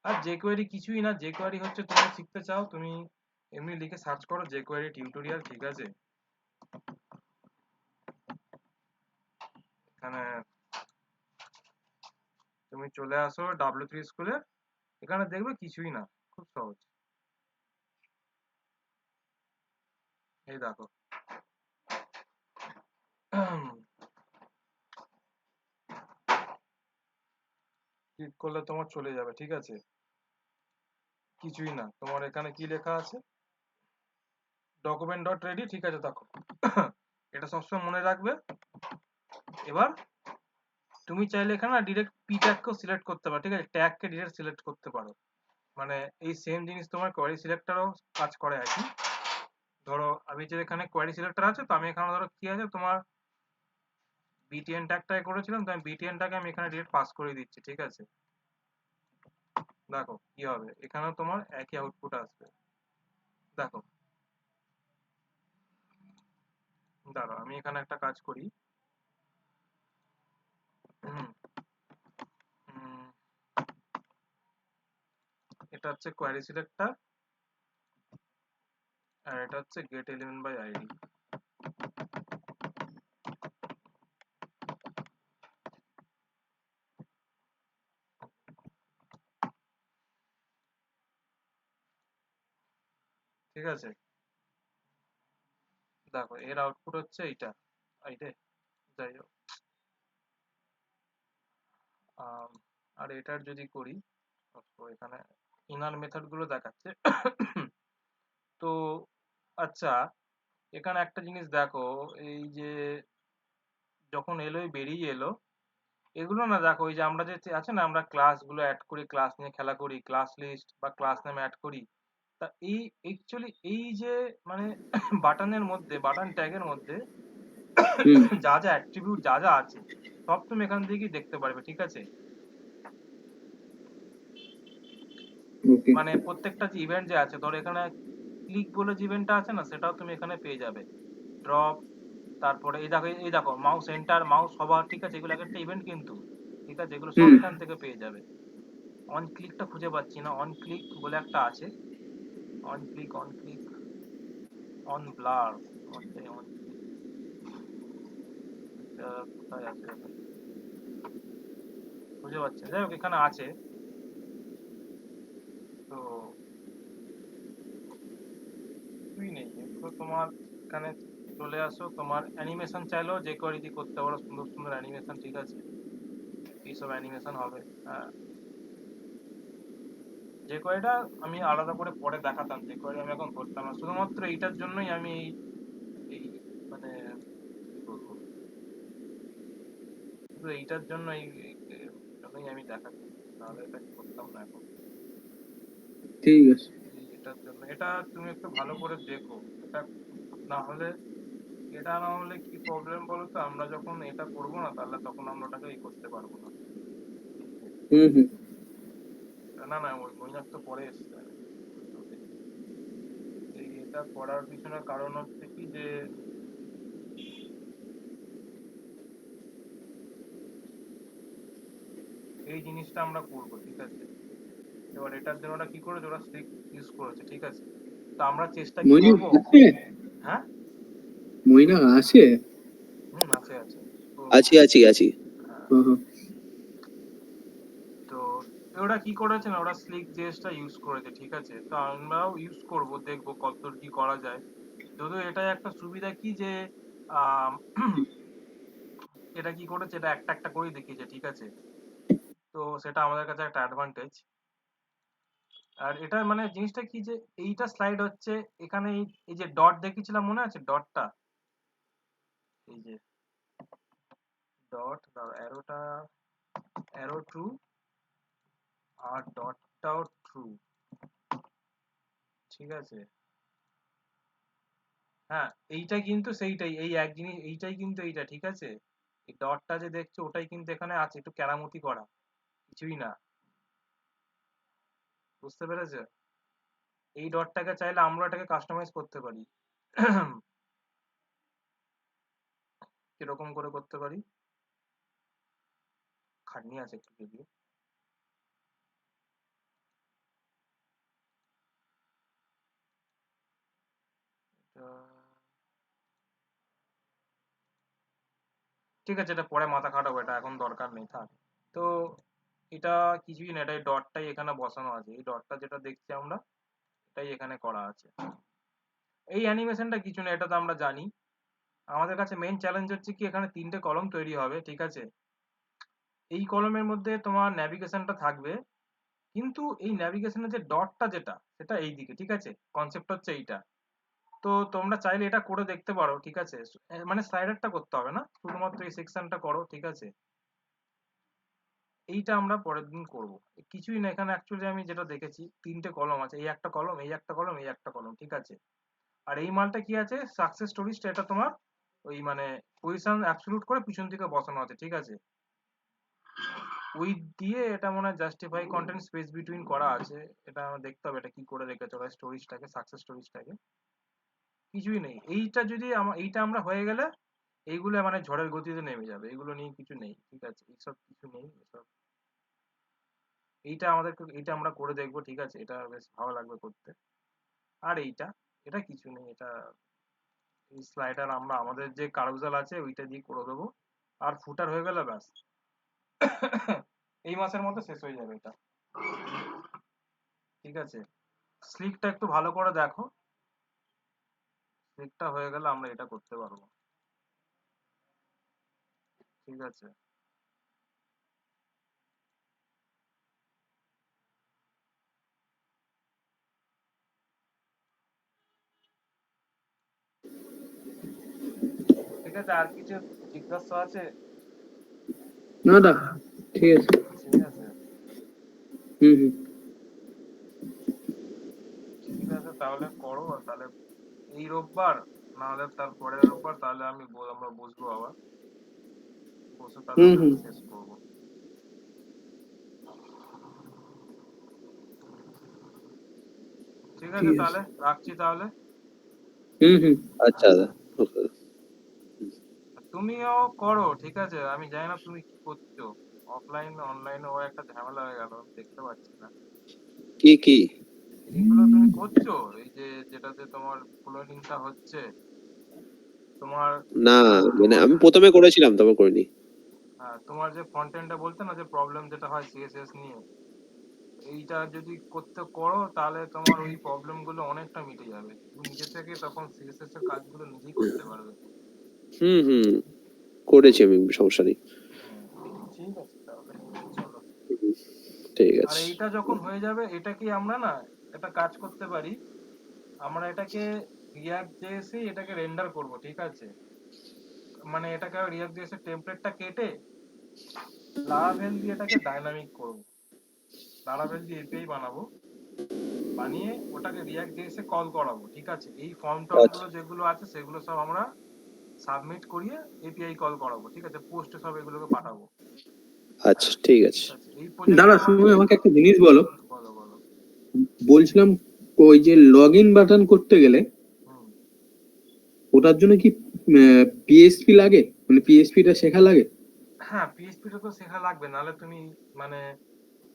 Speaker 1: আর jQuery কিছুই না, jQuery হচ্ছে তুমি শিখতে চাও, তুমি এমনি লিখে সার্চ করো jQuery টিউটোরিয়াল, ঠিক আছে? এখানে তুমি চলে আসো W3 স্কুলে, এখানে দেখবে কিছুই না, খুব সহজ। এই দেখো ক্লিক করলে তোমার চলে যাবে, ঠিক আছে? কিছুই না, তোমার এখানে কি লেখা আছে, ডকুমেন্ট ডট রেডি, ঠিক আছে? দেখো এটা সবসময় মনে রাখবে। এবার তুমি চাইলে এখানে ডিরেক্ট পি ট্যাগকেও সিলেক্ট করতে পারো, ঠিক আছে? ট্যাগকে ডিরেক্ট সিলেক্ট করতে পারো, মানে এই সেম জিনিস তোমার কোয়ারি সিলেক্টরও কাজ করে আর কি। ধরো আমি যে এখানে কোয়ারি সিলেক্টর আছে, তো আমি এখানে ধরো কি আছে তোমার বিটিএন ট্যাগটাই করেছিলাম, তো আমি বিটিএন ট্যাগে আমি এখানে ডিরেক্ট পাস করে দিচ্ছি, ঠিক আছে? দেখো কি হবে, এখানেও তোমার একই আউটপুট আসবে। দেখো দাঁড়াও, আমি এখানে একটা কাজ করি। হুম, হুম, এটা হচ্ছে কোয়ারি সিলেক্টর, আর এটা হচ্ছে গেট এলিমেন্ট বাই আইডি। ঠিক আছে, দেখো এর আউটপুট হচ্ছে এইটা, এইটাই, যাই হোক। আম, আর এটার যদি করি, তো এখানে ইনার মেথড গুলো দেখাচ্ছে তো আচ্ছা, এখানে একটা জিনিস দেখো, এই যে যখন এলো এই বেরিয়ে এলো, এগুলো না দেখো, ওই যে আমরা যে আছে না, আমরা ক্লাসগুলো অ্যাড করি, ক্লাস নিয়ে খেলা করি, ক্লাস লিস্ট বা ক্লাস নেম অ্যাড করি, তা এই অ্যাকচুয়ালি এই যে মানে বাটনের মধ্যে, বাটন ট্যাগের মধ্যে
Speaker 2: হুম
Speaker 1: যা যা অ্যাট্রিবিউট যা যা আছে সব তুমি এখান থেকেই দেখতে পারবে, ঠিক আছে?
Speaker 2: ওকে
Speaker 1: মানে প্রত্যেকটা যে ইভেন্ট যে আছে, ধরো এখানে ক্লিক বলে যে ইভেন্টটা আছে না, সেটাও তুমি এখানে পেয়ে যাবে। ড্রপ, তারপরে এই দেখো মাউস এন্টার, মাউস হবার, ঠিক আছে? এগুলো এক একটা ইভেন্ট কিন্তু, ঠিক আছে? এগুলো সব
Speaker 2: হুম
Speaker 1: এখান থেকে পেয়ে যাবে। অন ক্লিকটা খুঁজে পাচ্ছি না, অন ক্লিক বলে একটা আছে, on click, on click, on blur, on click, কোথায় আছে এটা? খুঁজে পাচ্ছি না। যাই হোক এখানে আছে। তো কিছুই নেই, এগুলো তোমার এখানে চলে আসো, তোমার অ্যানিমেশন চাইলেও যে কোয়ালিটি করতে পারো, সুন্দর সুন্দর অ্যানিমেশন, ঠিক আছে? এইসব অ্যানিমেশন হবে। হ্যাঁ, যে কোয়ারিটা আমি আলাদা করে পরে দেখাতাম, যে কোয়ারি আমি এখন করতাম না, শুধুমাত্র এইটার জন্যই আমি এই এই মানে কি বলবো, শুধু এইটার জন্য জন্যই আমি দেখাতাম, নাহলে এটা করতাম না এখন।
Speaker 2: ঠিক আছে।
Speaker 1: এই এটার জন্য এটা তুমি একটু ভালো করে দেখো। এটা না হলে কি প্রবলেম বলো তো, আমরা যখন এটা করবো না তাহলে তখন আমরা ওটাকে করতে পারবো না।
Speaker 2: হুম হুম
Speaker 1: না না, ওই মৈনাক তো পরে এসছে। এই এটা করার পিছনে কারণ হচ্ছে কি যে এই জিনিসটা আমরা করবো, ঠিক আছে। এবার এটার জন্য ওরা কি করেছে, ওরা স্ট্রিক ইউজ করেছে, ঠিক আছে। তো আমরা চেষ্টা কি
Speaker 2: মইনাক
Speaker 1: করবো।
Speaker 2: আছে,
Speaker 1: হ্যাঁ,
Speaker 2: মইনাক আছে।
Speaker 1: আছে আছে। তো
Speaker 3: আছি আছি আছি।
Speaker 1: হ্যাঁ,
Speaker 2: হুম হুম
Speaker 1: তো ওরা কি করেছে না, ওরা স্লিক জেসটা ইউজ করেছে, ঠিক আছে। তো আমরাও ইউজ করব, দেখবো কতদূর কি করা যায়। যদিও এটা একটা সুবিধা কি যে আম, এটা কি করেছে, এটা একটা একটা করেই দেখিয়েছে, ঠিক আছে। তো সেটা আমাদের কাছে একটা অ্যাডভান্টেজ। আর এটা মানে জিনিসটা কি যে এইটা স্লাইড হচ্ছে এখানে এই যে ডট দেখিয়েছিলাম মনে আছে ডটটা, এই যে ডট অ্যারোটা, অ্যারো ট্রু আর ডটটাও ট্রু, ঠিক আছে। হ্যাঁ, এইটা কিন্তু সেইটাই, এই এক জিনিস এইটাই কিন্তু এইটা, ঠিক আছে। এই ডটটা যে দেখছো ওটাই কিন্তু এখানে আছে, একটু কেরামতি করা, কিছুই না, বুঝতে পেরেছে। এই ডটটাকে চাইলে আমরা এটাকে কাস্টমাইজ করতে পারি। কিরকম করে করতে পারি, খাটনি আছে একটু যদিও। এটা ঠিক আছে, এটা পরে মাথা খাটাবো, এটা এখন দরকার নেই, থাক। তো এটা কিছুই না, এটা এই ডটটাই এখানে বসানো আছে, এই ডটটা যেটা দেখছি আমরা এটাই এখানে করা আছে। এই অ্যানিমেশনটা কিছু না, এটা তো আমরা জানি। আমাদের কাছে মেইন চ্যালেঞ্জ হচ্ছে কি এখানে তিনটে কলম তৈরি হবে, ঠিক আছে। এই কলমের মধ্যে তোমার ন্যাভিগেশনটা থাকবে, কিন্তু এই ন্যাভিগেশনের যে ডটটা যেটা সেটা এই দিকে, ঠিক আছে। কনসেপ্ট হচ্ছে এইটা। তো তোমরা চাইলে এটা করে দেখতে পারো, ঠিক আছে। মানে স্লাইডারটা করতে হবে না, শুধুমাত্র এই সেকশনটা করো, ঠিক আছে। এইটা আমরা পরের দিন করব। কিছুই না, এখানে অ্যাকচুয়ালি আমি যেটা দেখেছি তিনটে কলম আছে, এই একটা কলম, এই একটা কলম, এই একটা কলম, ঠিক আছে। আর এই মালটা কি আছে, সাকসেস স্টোরিজটা, এটা তোমার ওই মানে পজিশন অ্যাবসলিউট করে পিছন দিকে বসানো আছে, ঠিক আছে। উইথ দিয়ে এটা মনে হয় জাস্টিফাই কন্টেন্ট স্পেস বিটুইন করা আছে। এটা আমার দেখতে হবে এটা কি করে রেখেছে ওরা স্টোরিজটাকে, সাকসেস স্টোরিজটাকে। কিছুই নেই, এইটা যদি এইটা আমরা হয়ে গেলে এইগুলো মানে ঝড়ের গতিতে নেমে যাবে, এগুলো নিয়ে কিছু নেই, ঠিক আছে। এইসব কিছু নেই এসব। এইটা আমাদের এইটা আমরা করে দেখবো, ঠিক আছে, এটা বেশ ভালো লাগবে করতে। আর এইটা, এটা কিছু নেই, এটা এই স্লাইডার আমরা আমাদের যে কারুজাল আছে ওইটা দিয়ে করে দেবো। আর ফুটার হয়ে গেলে ব্যাস, এই মাসের মধ্যে শেষ হয়ে যাবে এটা, ঠিক আছে। স্লিকটা একটু ভালো করে দেখো, স্লিকটা হয়ে গেলে আমরা এটা করতে পারবো, ঠিক আছে। ঠিক আছে, আর কিছু জিজ্ঞাসা আছে?
Speaker 2: না দা, ঠিক আছে।
Speaker 1: ঠিক আছে,
Speaker 2: হুম হুম
Speaker 1: ঠিক আছে, তাহলে করো তাহলে এই রোববার, নাহলে তার পরের রোববার, তাহলে আমরা বসবো আবার, বসে তাহলে
Speaker 2: হুম হুম
Speaker 1: ওটাকে শেষ করবো। ঠিক আছে,
Speaker 2: ঠিক আছে।
Speaker 1: তাহলে রাখছি তাহলে।
Speaker 2: হুম হুম
Speaker 3: আচ্ছা দাদা, ওকে।
Speaker 1: তুমিও করো, ঠিক আছে। আমি জানি না তুমি কি করছো, অফলাইন অনলাইনে ও একটা ঝামেলা হয়ে গেল, দেখতে পাচ্ছি না।
Speaker 3: কি কি?
Speaker 1: এইগুলো তুমি করছো, এই যে যেটাতে তোমার ফলোইংটা হচ্ছে তোমার,
Speaker 3: না, মানে
Speaker 1: তোমার
Speaker 3: আমি প্রথমে করেছিলাম, তারপর করিনি।
Speaker 1: হ্যাঁ, তোমার যে ফ্রন্ট এন্ডে বলতে না যে প্রবলেম যেটা হয় সিএসএস নিয়ে, এইটা যদি করতে করো তাহলে তোমার ওই প্রবলেম গুলো অনেকটা মিটে যাবে, তুমি নিজে থেকে তখন সিএসএস এর কাজগুলো নিজেই করতে পারবে।
Speaker 3: হুম হুম, করেছি আমি, সমস্যা নেই।
Speaker 1: ঠিক আছে তাহলে, চলো।
Speaker 3: হুম, ঠিক
Speaker 1: আর
Speaker 3: আছে।
Speaker 1: এইটা যখন হয়ে যাবে এটা কি আমরা না একটা কাজ করতে পারি, আমরা এটাকে রিয়াক্ট জেএসে এটাকে রেন্ডার করব, ঠিক আছে। মানে এটাকে রিয়াক্ট জেএস এর টেমপ্লেটটা কেটে লারাভেল দিয়ে এটাকে ডাইনামিক করব, লারাভেল দিয়ে এপিআই বানাবো। বানিয়ে ওটাকে রিয়াক্ট জেএসে কল করাবো, ঠিক আছে? এই ফর্ম টর্ম
Speaker 3: আচ্ছা
Speaker 1: গুলো যেগুলো আছে সেগুলো সব আমরা সাবমিট করিয়ে এপিআই কল করাবো, ঠিক আছে? পোস্টে সব এগুলোকে পাঠাবো,
Speaker 3: আচ্ছা ঠিক আছে।
Speaker 1: ঠিক আছে? এই প্রজেক্টটা
Speaker 2: দাদা
Speaker 1: আমার।
Speaker 2: তুমি আমাকে একটা জিনিস বলো,
Speaker 1: বলো বলো।
Speaker 2: বলছিলাম ওই যে লগ ইন বাটন করতে গেলে
Speaker 1: হুম।
Speaker 2: ওটার জন্য কি পিএসপি লাগে, মানে পিএসপিটা শেখা লাগে?
Speaker 1: হ্যাঁ, পিএইচপিটা তো শেখা লাগবে, নাহলে তুমি মানে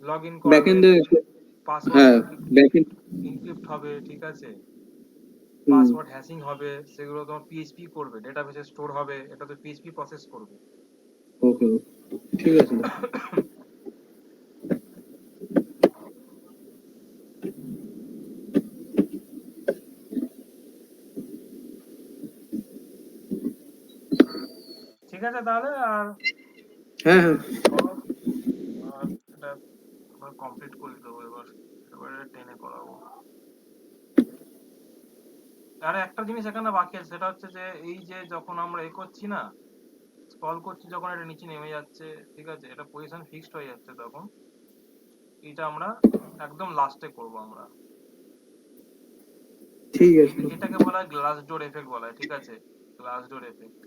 Speaker 1: লগ ইন
Speaker 2: ব্যাক
Speaker 1: করাবে,
Speaker 2: এন্ডে,
Speaker 1: পাসওয়ার্ড
Speaker 2: হ্যাঁ ব্যাক এন্ড।
Speaker 1: ইনক্রিপ্ট হবে, ঠিক আছে?
Speaker 2: হুম,
Speaker 1: পাসওয়ার্ড হ্যাশিং হবে, সেগুলো তোমার পিএইচপি করবে, ডেটাবেসে স্টোর হবে, এটা তো পিএইচপি প্রসেস করবে।
Speaker 2: ওকে ঠিক আছে দাদা।
Speaker 1: ঠিক আছে তাহলে, আর
Speaker 2: হ্যাঁ হ্যাঁ
Speaker 1: করো, আর এটা কমপ্লিট করে দেবো এবার, এবারে টেনে করাবো। আর একটা জিনিস এখানে বাকি আছে, সেটা হচ্ছে যে এই যে যখন আমরা এ করছি না, স্ক্রল করছি, যখন এটা নিচে নেমে যাচ্ছে, ঠিক আছে, এটা পজিশন ফিক্সড হয়ে যাচ্ছে, তখন এটা আমরা একদম লাস্টে করব আমরা।
Speaker 2: ঠিক আছে।
Speaker 1: এটাকে বলা হয় গ্লাস ডোর এফেক্ট বলা হয়, ঠিক আছে? গ্লাস ডোর এফেক্ট,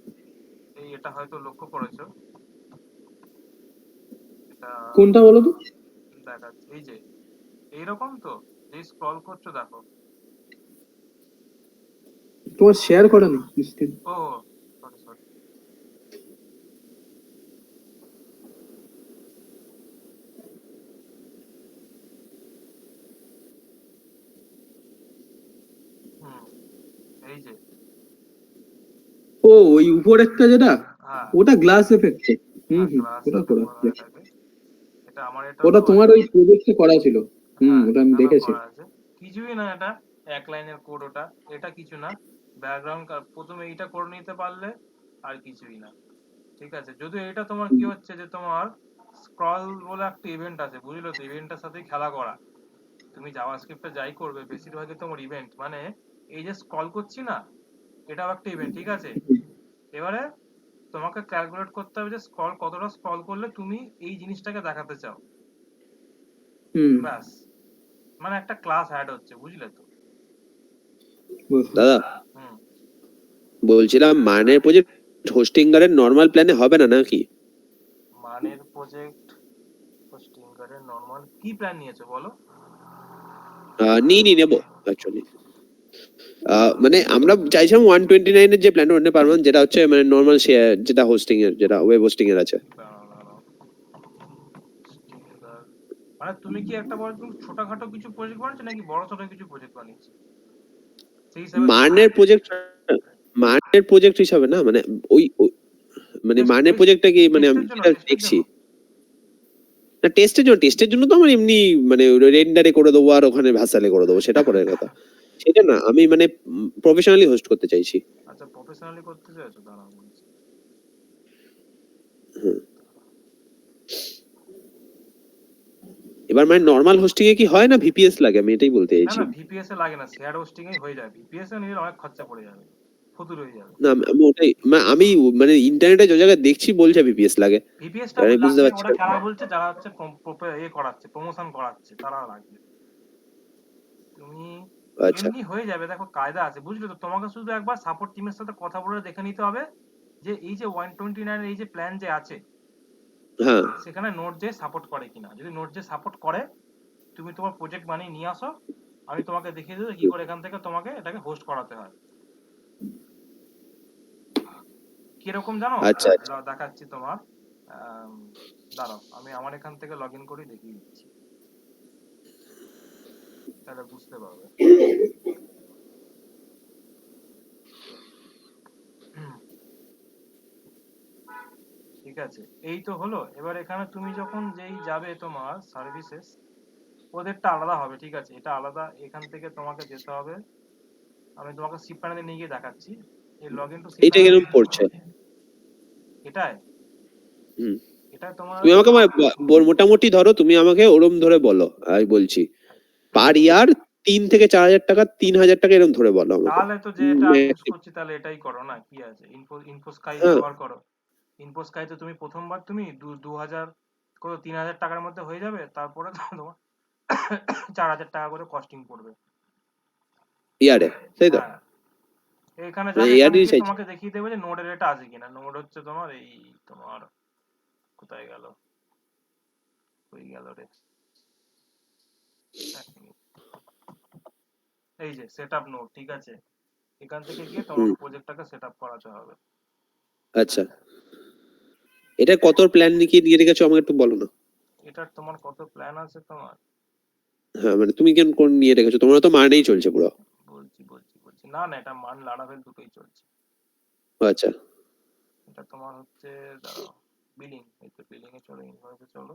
Speaker 1: এই এটা হয়তো লক্ষ্য করেছো। এটা
Speaker 2: কোনটা বলো তো?
Speaker 1: দেখাচ্ছে, এই যে এইরকম তো, এই স্ক্রল করছো দেখো।
Speaker 2: তোমার শেয়ার করা নেই স্ক্রিন?
Speaker 1: ও সরি সরি। হুম, এই যে,
Speaker 2: ও ওই উপরেরটা যেটা,
Speaker 1: হ্যাঁ
Speaker 2: ওটা গ্লাস এফেক্ট। হুম
Speaker 1: হ্যাঁ,
Speaker 2: হুম,
Speaker 1: গ্লাস
Speaker 2: ওটা
Speaker 1: এফেক্ট
Speaker 2: করা
Speaker 1: বলা হয়
Speaker 2: আছে।
Speaker 1: এটাকে। এটা আমার এটা
Speaker 2: ওটা
Speaker 1: তো
Speaker 2: তোমার ওই প্রজেক্টে করা ছিল। হুম,
Speaker 1: হ্যাঁ,
Speaker 2: ওটা আমি
Speaker 1: এখানেও
Speaker 2: দেখেছি।
Speaker 1: করা আছে। কিছুই না, এটা এক লাইনের কোড, ওটা এটা কিছু না। ব্যাকগ্রাউন্ড প্রথমে এইটা করে নিতে পারলে আর কিছুই না, ঠিক আছে? যদিও এটা তোমার কি
Speaker 2: হুম,
Speaker 1: হচ্ছে, যে তোমার স্ক্রল বলে একটা ইভেন্ট আছে, বুঝলো তো? ইভেন্টের সাথেই খেলা করা। তুমি জাভাস্ক্রিপ্টে যাই করবে, বেশিরভাগই তোমার ইভেন্ট, মানে এই যে স্ক্রল করছি না, এটাও একটা ইভেন্ট, ঠিক আছে? এবারে তোমাকে ক্যালকুলেট করতে হবে যে কতটা স্ক্রল করলে তুমি এই জিনিসটাকে দেখাতে চাও,
Speaker 2: হুম,
Speaker 1: ব্যাস। মানে একটা ক্লাস অ্যাড হচ্ছে, বুঝলে তো?
Speaker 2: বুঝলাম।
Speaker 3: দাদা
Speaker 1: হুম।
Speaker 3: বলছিলাম মানের প্রজেক্ট হোস্টিং এর নর্মাল প্ল্যানে হবে না নাকি?
Speaker 1: মানের প্রজেক্ট স্টিঙ্গারের নরমাল কি প্ল্যান নিয়েছো বলো?
Speaker 3: নেবো অ্যাকচুয়ালি। মানে আমরা চাইছিলাম 129 এর যে প্ল্যান ওটা পারমানেন্ট, যেটা হচ্ছে মানে নর্মাল শেয়ার, যেটা হোস্টিং এর, যেটা ওয়েব হোস্টিং এর আছে।
Speaker 1: দাঁড়াও, দাঁড়াও। স্টিঙ্গার মানে তুমি কি একটা বড়, তুমি ছোটখাটো কিছু প্রজেক্ট বানিয়েছো নাকি বড় ছোট কিছু প্রজেক্ট বানিয়েছো? সেই হিসাবে তো বলবো।
Speaker 3: মানের প্রজেক্ট হিসাবে না, মানে ওই মানে মানের প্রজেক্টটা কি, মানে আমি
Speaker 1: টেস্টের জন্য,
Speaker 3: যেটা
Speaker 1: টেস্টের
Speaker 3: দেখছি
Speaker 1: জন্য।
Speaker 3: না, টেস্টের জন্য তো আমার এমনি মানে রেন্ডারে করে দেবো আর ওখানে ভাসালে করে দেবো, সেটা পরের কথা। সেটা না, আমি মানে প্রফেশনালি হোস্ট করতে চাইছি।
Speaker 1: আচ্ছা, প্রফেশনালি করতে চাইছো, দাঁড়াও বলছি।
Speaker 3: হুম। এবার মানে নর্মাল হোস্টিং এ কি হয় না ভিপিএস লাগে, আমি এটাই বলতে
Speaker 1: না
Speaker 3: চাইছি।
Speaker 1: না, ভিপিএস এ লাগে না, শেয়ার হোস্টিং এ হয়ে যায়। ভিপিএস এ নিলে অনেক খরচা পড়ে যাবে, ফতুর হয়ে যাবে।
Speaker 3: না আমি ওটাই আমি মানে ইন্টারনেটে যে জায়গায় দেখছি বলছে ভিপিএস লাগে,
Speaker 1: ভিপিএস টা
Speaker 3: এবার আমি বুঝতে
Speaker 1: লাগবে,
Speaker 3: পারছি
Speaker 1: ওটা
Speaker 3: না।
Speaker 1: কারা বলছে? যারা হচ্ছে এ করাচ্ছে, প্রমোশন করাচ্ছে, তারা লাগবে। তুমি
Speaker 3: আচ্ছা
Speaker 1: এমনি হয়ে যাবে, দেখো কায়দা আছে, বুঝলে তো? তোমাকে শুধু একবার সাপোর্ট টিমের সাথে কথা বলে দেখে নিতে হবে যে এই যে 129 এই যে প্ল্যান যে আছে,
Speaker 3: হ্যাঁ
Speaker 1: সেখানে নোট যে সাপোর্ট করে কিনা। যদি নোট যে সাপোর্ট করে, তুমি তোমার প্রজেক্ট বানিয়ে নিয়ে আসো, আমি তোমাকে দেখিয়ে দেবো কি করে এখান থেকে তোমাকে এটাকে হোস্ট করাতে হয়। কিরকম জানো?
Speaker 3: আচ্ছা আচ্ছা
Speaker 1: দেখাচ্ছি তোমার। দাঁড়াও, আমি আমার এখান থেকে লগ ইন করে দেখিয়ে দিচ্ছি, তাহলে বুঝতে পারবে। হুম, ঠিক আছে, এই তো হলো। এবার এখানে তুমি যখন যেই যাবে তোমার সার্ভিসেস, ওদেরটা আলাদা হবে, ঠিক আছে? এটা আলাদা, এখান থেকে তোমাকে যেতে হবে। আমি তোমাকে শিপ প্যানেলে নিয়ে গিয়ে দেখাচ্ছি। এই লগ ইন টু শিপ
Speaker 3: এইটা
Speaker 1: প্যানেল,
Speaker 3: কিরকম পড়ছে?
Speaker 1: এটাই
Speaker 3: হুম,
Speaker 1: এটা তোমার
Speaker 3: তুমি আমাকে মোটামুটি ধরো, তুমি আমাকে ওরম ধরে বলো, আমি বলছি পার ইয়ার 3 থেকে 4 হাজার টাকা, 3 হাজার টাকা এরকম ধরে বলো আমাকে।
Speaker 1: তাহলে তো যে এটা আমি ইউজ করছি, তাহলে এটাই করো না, কি আছে? ইনফোস্কাই
Speaker 3: হ্যাঁ
Speaker 1: ব্যবহার করো। ইনফোস্কাই তো তুমি প্রথমবার তুমি 2000 করে 3000 টাকার মধ্যে হয়ে যাবে, তারপরে তো তোমার 4,000 টাকা করে কস্টিং পড়বে।
Speaker 3: ইয়ারে, তাই তো?
Speaker 1: হ্যাঁ, এখানে
Speaker 3: মানে
Speaker 1: যাবে, এখানে
Speaker 3: ইয়ারই
Speaker 1: গিয়ে
Speaker 3: চাইছি।
Speaker 1: তোমাকে দেখিয়ে দেবে যে নোডের এটা আছে কিনা। নোড হচ্ছে তোমার এই তোমার কোথায় গেল, কই গেল রে, এক মিনিট। এই যে সেট আপ নোড, ঠিক আছে, এখান থেকে গিয়ে
Speaker 3: হুম,
Speaker 1: তোমাকে প্রজেক্টটাকে সেট আপ করাতে হবে।
Speaker 3: আচ্ছা। এটা কত প্ল্যান নিয়ে রেখেছো আমাকে একটু বলো না।
Speaker 1: এটার তোমার কত প্ল্যান আছে তোমার,
Speaker 3: হ্যাঁ, মানে তুমি কেন কোন নিয়ে রেখেছো? তোমরা তো মানেই চলছে পুরো।
Speaker 1: বলছি না না, এটা মান লারাভেল দুটোই চলছে।
Speaker 3: আচ্ছা,
Speaker 1: এটা তোমার হচ্ছে, দাঁড়াও, বিলিং, এই তো বিলিং এ চলো, ইনভয়েসে চলো।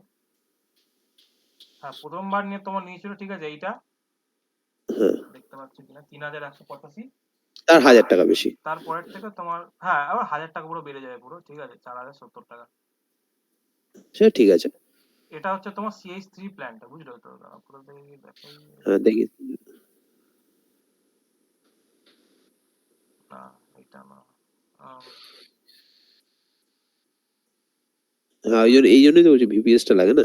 Speaker 1: হ্যাঁ, প্রথমবার নিয়ে তোমার নিয়েছিল, ঠিক আছে, এইটা
Speaker 3: হ্যাঁ,
Speaker 1: দেখতে পাচ্ছ কিনা, 3,185।
Speaker 3: তার 1000 টাকা বেশি।
Speaker 1: তারপরের থেকে তোমার, হ্যাঁ, আবার 1,000 টাকা পুরো বেড়ে যাবে পুরো, ঠিক আছে, 4,070 টাকা।
Speaker 3: সে ঠিক আছে।
Speaker 1: এটা হচ্ছে তোমার CH3 প্ল্যানটা, বুঝলে তো? দাঁড়াও, পুরো দেখে দেখাই।
Speaker 3: হ্যাঁ, দেখি।
Speaker 1: না, এটা না। আম,
Speaker 3: হ্যাঁ, এই জন্যই তো বলছি VPS টা লাগে না।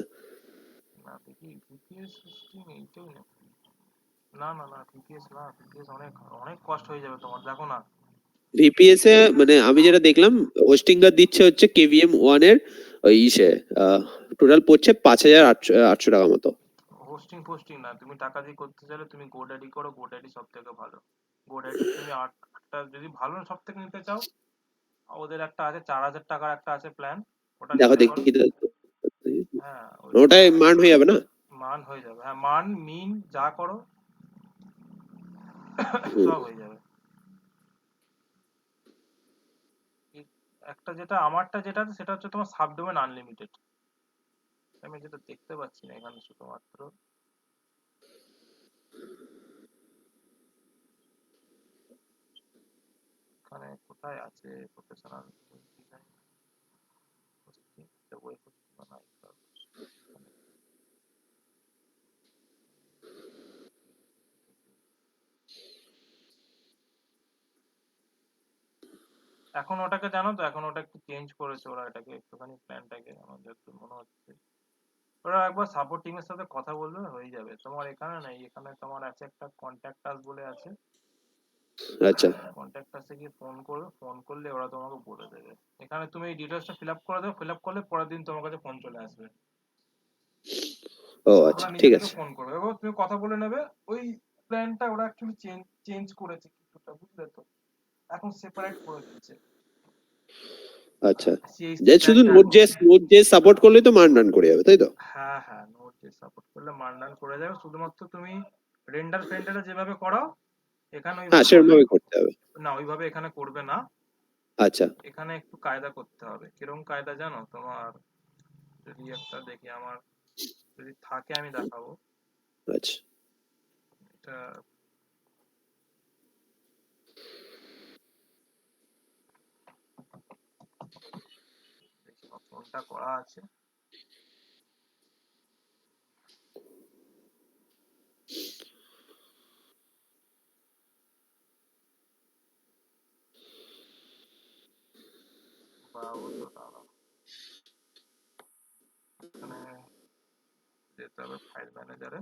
Speaker 1: না, দেখি VPS সিস্টেম এইটাই না। না না না, VPS না, VPS অনেক অনেক কষ্ট হয়ে যাবে তোমার, দেখো না।
Speaker 3: VPS এ মানে আমি যেটা দেখলাম, হোস্টিংগার দিচ্ছে হচ্ছে KVM1 এর ওই ইসে টোটাল পড়ছে 5,800 টাকা মতো।
Speaker 1: হোস্টিং ফোস্টিং না, তুমি টাকা দিয়ে করতে চাইলে তুমি গোড্যাডি করো, গোড্যাডি সব থেকে ভালো। গোড্যাডি তুমি আটটা যদি ভালো সব থেকে নিতে চাও, ওদের একটা আছে 4,000 টাকার একটা আছে প্ল্যান, ওটা
Speaker 3: দেখো
Speaker 1: নিতে পারো।
Speaker 3: দেখি তো।
Speaker 1: হ্যাঁ, ওই
Speaker 3: ওটাই মান হয়ে যাবে না?
Speaker 1: মান হয়ে যাবে, হ্যাঁ, মান মিন যা করো
Speaker 3: হুম,
Speaker 1: সব হয়ে যাবে। এই একটা যেটা আমারটা যেটা আছে সেটা হচ্ছে তোমার সাবডোমেন আনলিমিটেড। আমি যেটা দেখতে পাচ্ছি না এখানে শুধুমাত্র, এখানে কোথায় আছে professional design hosting, web hosting না, এখন ওটাকে জানো তো, এখন ওটা একটু চেঞ্জ করেছে ওরা, এটাকে একটুখানি প্ল্যানটাকে, আমার যতদূর মনে হচ্ছে। ওরা একবার সাপোর্ট টিমের সাথে কথা বললে হয়ে যাবে। তোমার এখানে নাই, এখানে তোমার আছে একটা কন্ট্যাক্ট আস বলে আছে,
Speaker 3: আচ্ছা,
Speaker 1: কন্ট্যাক্ট আসে গিয়ে ফোন করবে, ফোন করলে ওরা তোমাকে বলে দেবে। এখানে তুমি এই ডিটেলসটা ফিল আপ করে দেবে, ফিল আপ করলে পরের দিন তোমার কাছে ফোন চলে আসবে।
Speaker 3: ও
Speaker 1: ওরা
Speaker 3: আচ্ছা,
Speaker 1: নিজে
Speaker 3: ঠিক
Speaker 1: থেকে
Speaker 3: আছে।
Speaker 1: ফোন করবে, এবার তুমি কথা বলে নেবে। ওই প্ল্যানটা ওরা অ্যাকচুয়ালি চেঞ্জ করেছে কিছুটা, বুঝলে তো, এখন সেপারেট করে দিয়েছে
Speaker 3: আচ্ছা,
Speaker 1: CH3
Speaker 3: যে শুধু
Speaker 1: প্ল্যানটা এখন।
Speaker 3: নোড জেএস সাপোর্ট করলেই তো মান রান করে যাবে, তাই তো?
Speaker 1: হ্যাঁ হ্যাঁ, নোট যে সাপোর্ট করলে মার্নান করে যাবে, শুধুমাত্র তুমি রেন্ডার ফেন্ডারে যেভাবে করাও এখানে
Speaker 3: হ্যাঁ,
Speaker 1: ওইভাবে করবে।
Speaker 3: সেরকমভাবে করতে হবে।
Speaker 1: না, ওইভাবে এখানে করবে না,
Speaker 3: আচ্ছা,
Speaker 1: এখানে একটু কায়দা করতে হবে। কিরকম কায়দা জানো তোমার? যদি একটা দেখি আমার, যদি থাকে আমি দেখাবো।
Speaker 3: আচ্ছা।
Speaker 1: এটা দেখি কোনটা করা আছে। বা ও তো দাঁড়াও, এখানে যেতে হবে ফাইল ম্যানেজারে।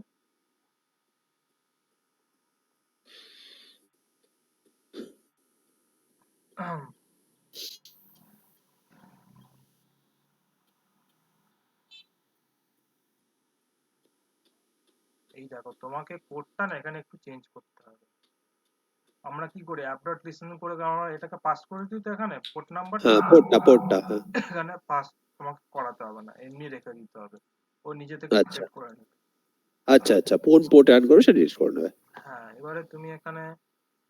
Speaker 1: এই দেখো, তোমাকে কোডটা না এখানে একটু চেঞ্জ করতে হবে। আমরা কি করি, অ্যাপ ডট লিসেন করে আমরা এটাকে পাস করে দিই তো, এখানে পোর্ট নাম্বারটা
Speaker 3: হ্যাঁ, পোর্টটা, হ্যাঁ।
Speaker 1: এখানে পাস তোমাকে করাতে হবে না, এমনি রেখে দিতে হবে, ও নিজে থেকে
Speaker 3: আচ্ছা,
Speaker 1: ডিটেক্ট করে নেবে।
Speaker 3: আচ্ছা, আচ্ছা, কোন পোর্ট অ্যাড করে সেটা ডিলিট করে নেবে।
Speaker 1: হ্যাঁ, এবারে তুমি এখানে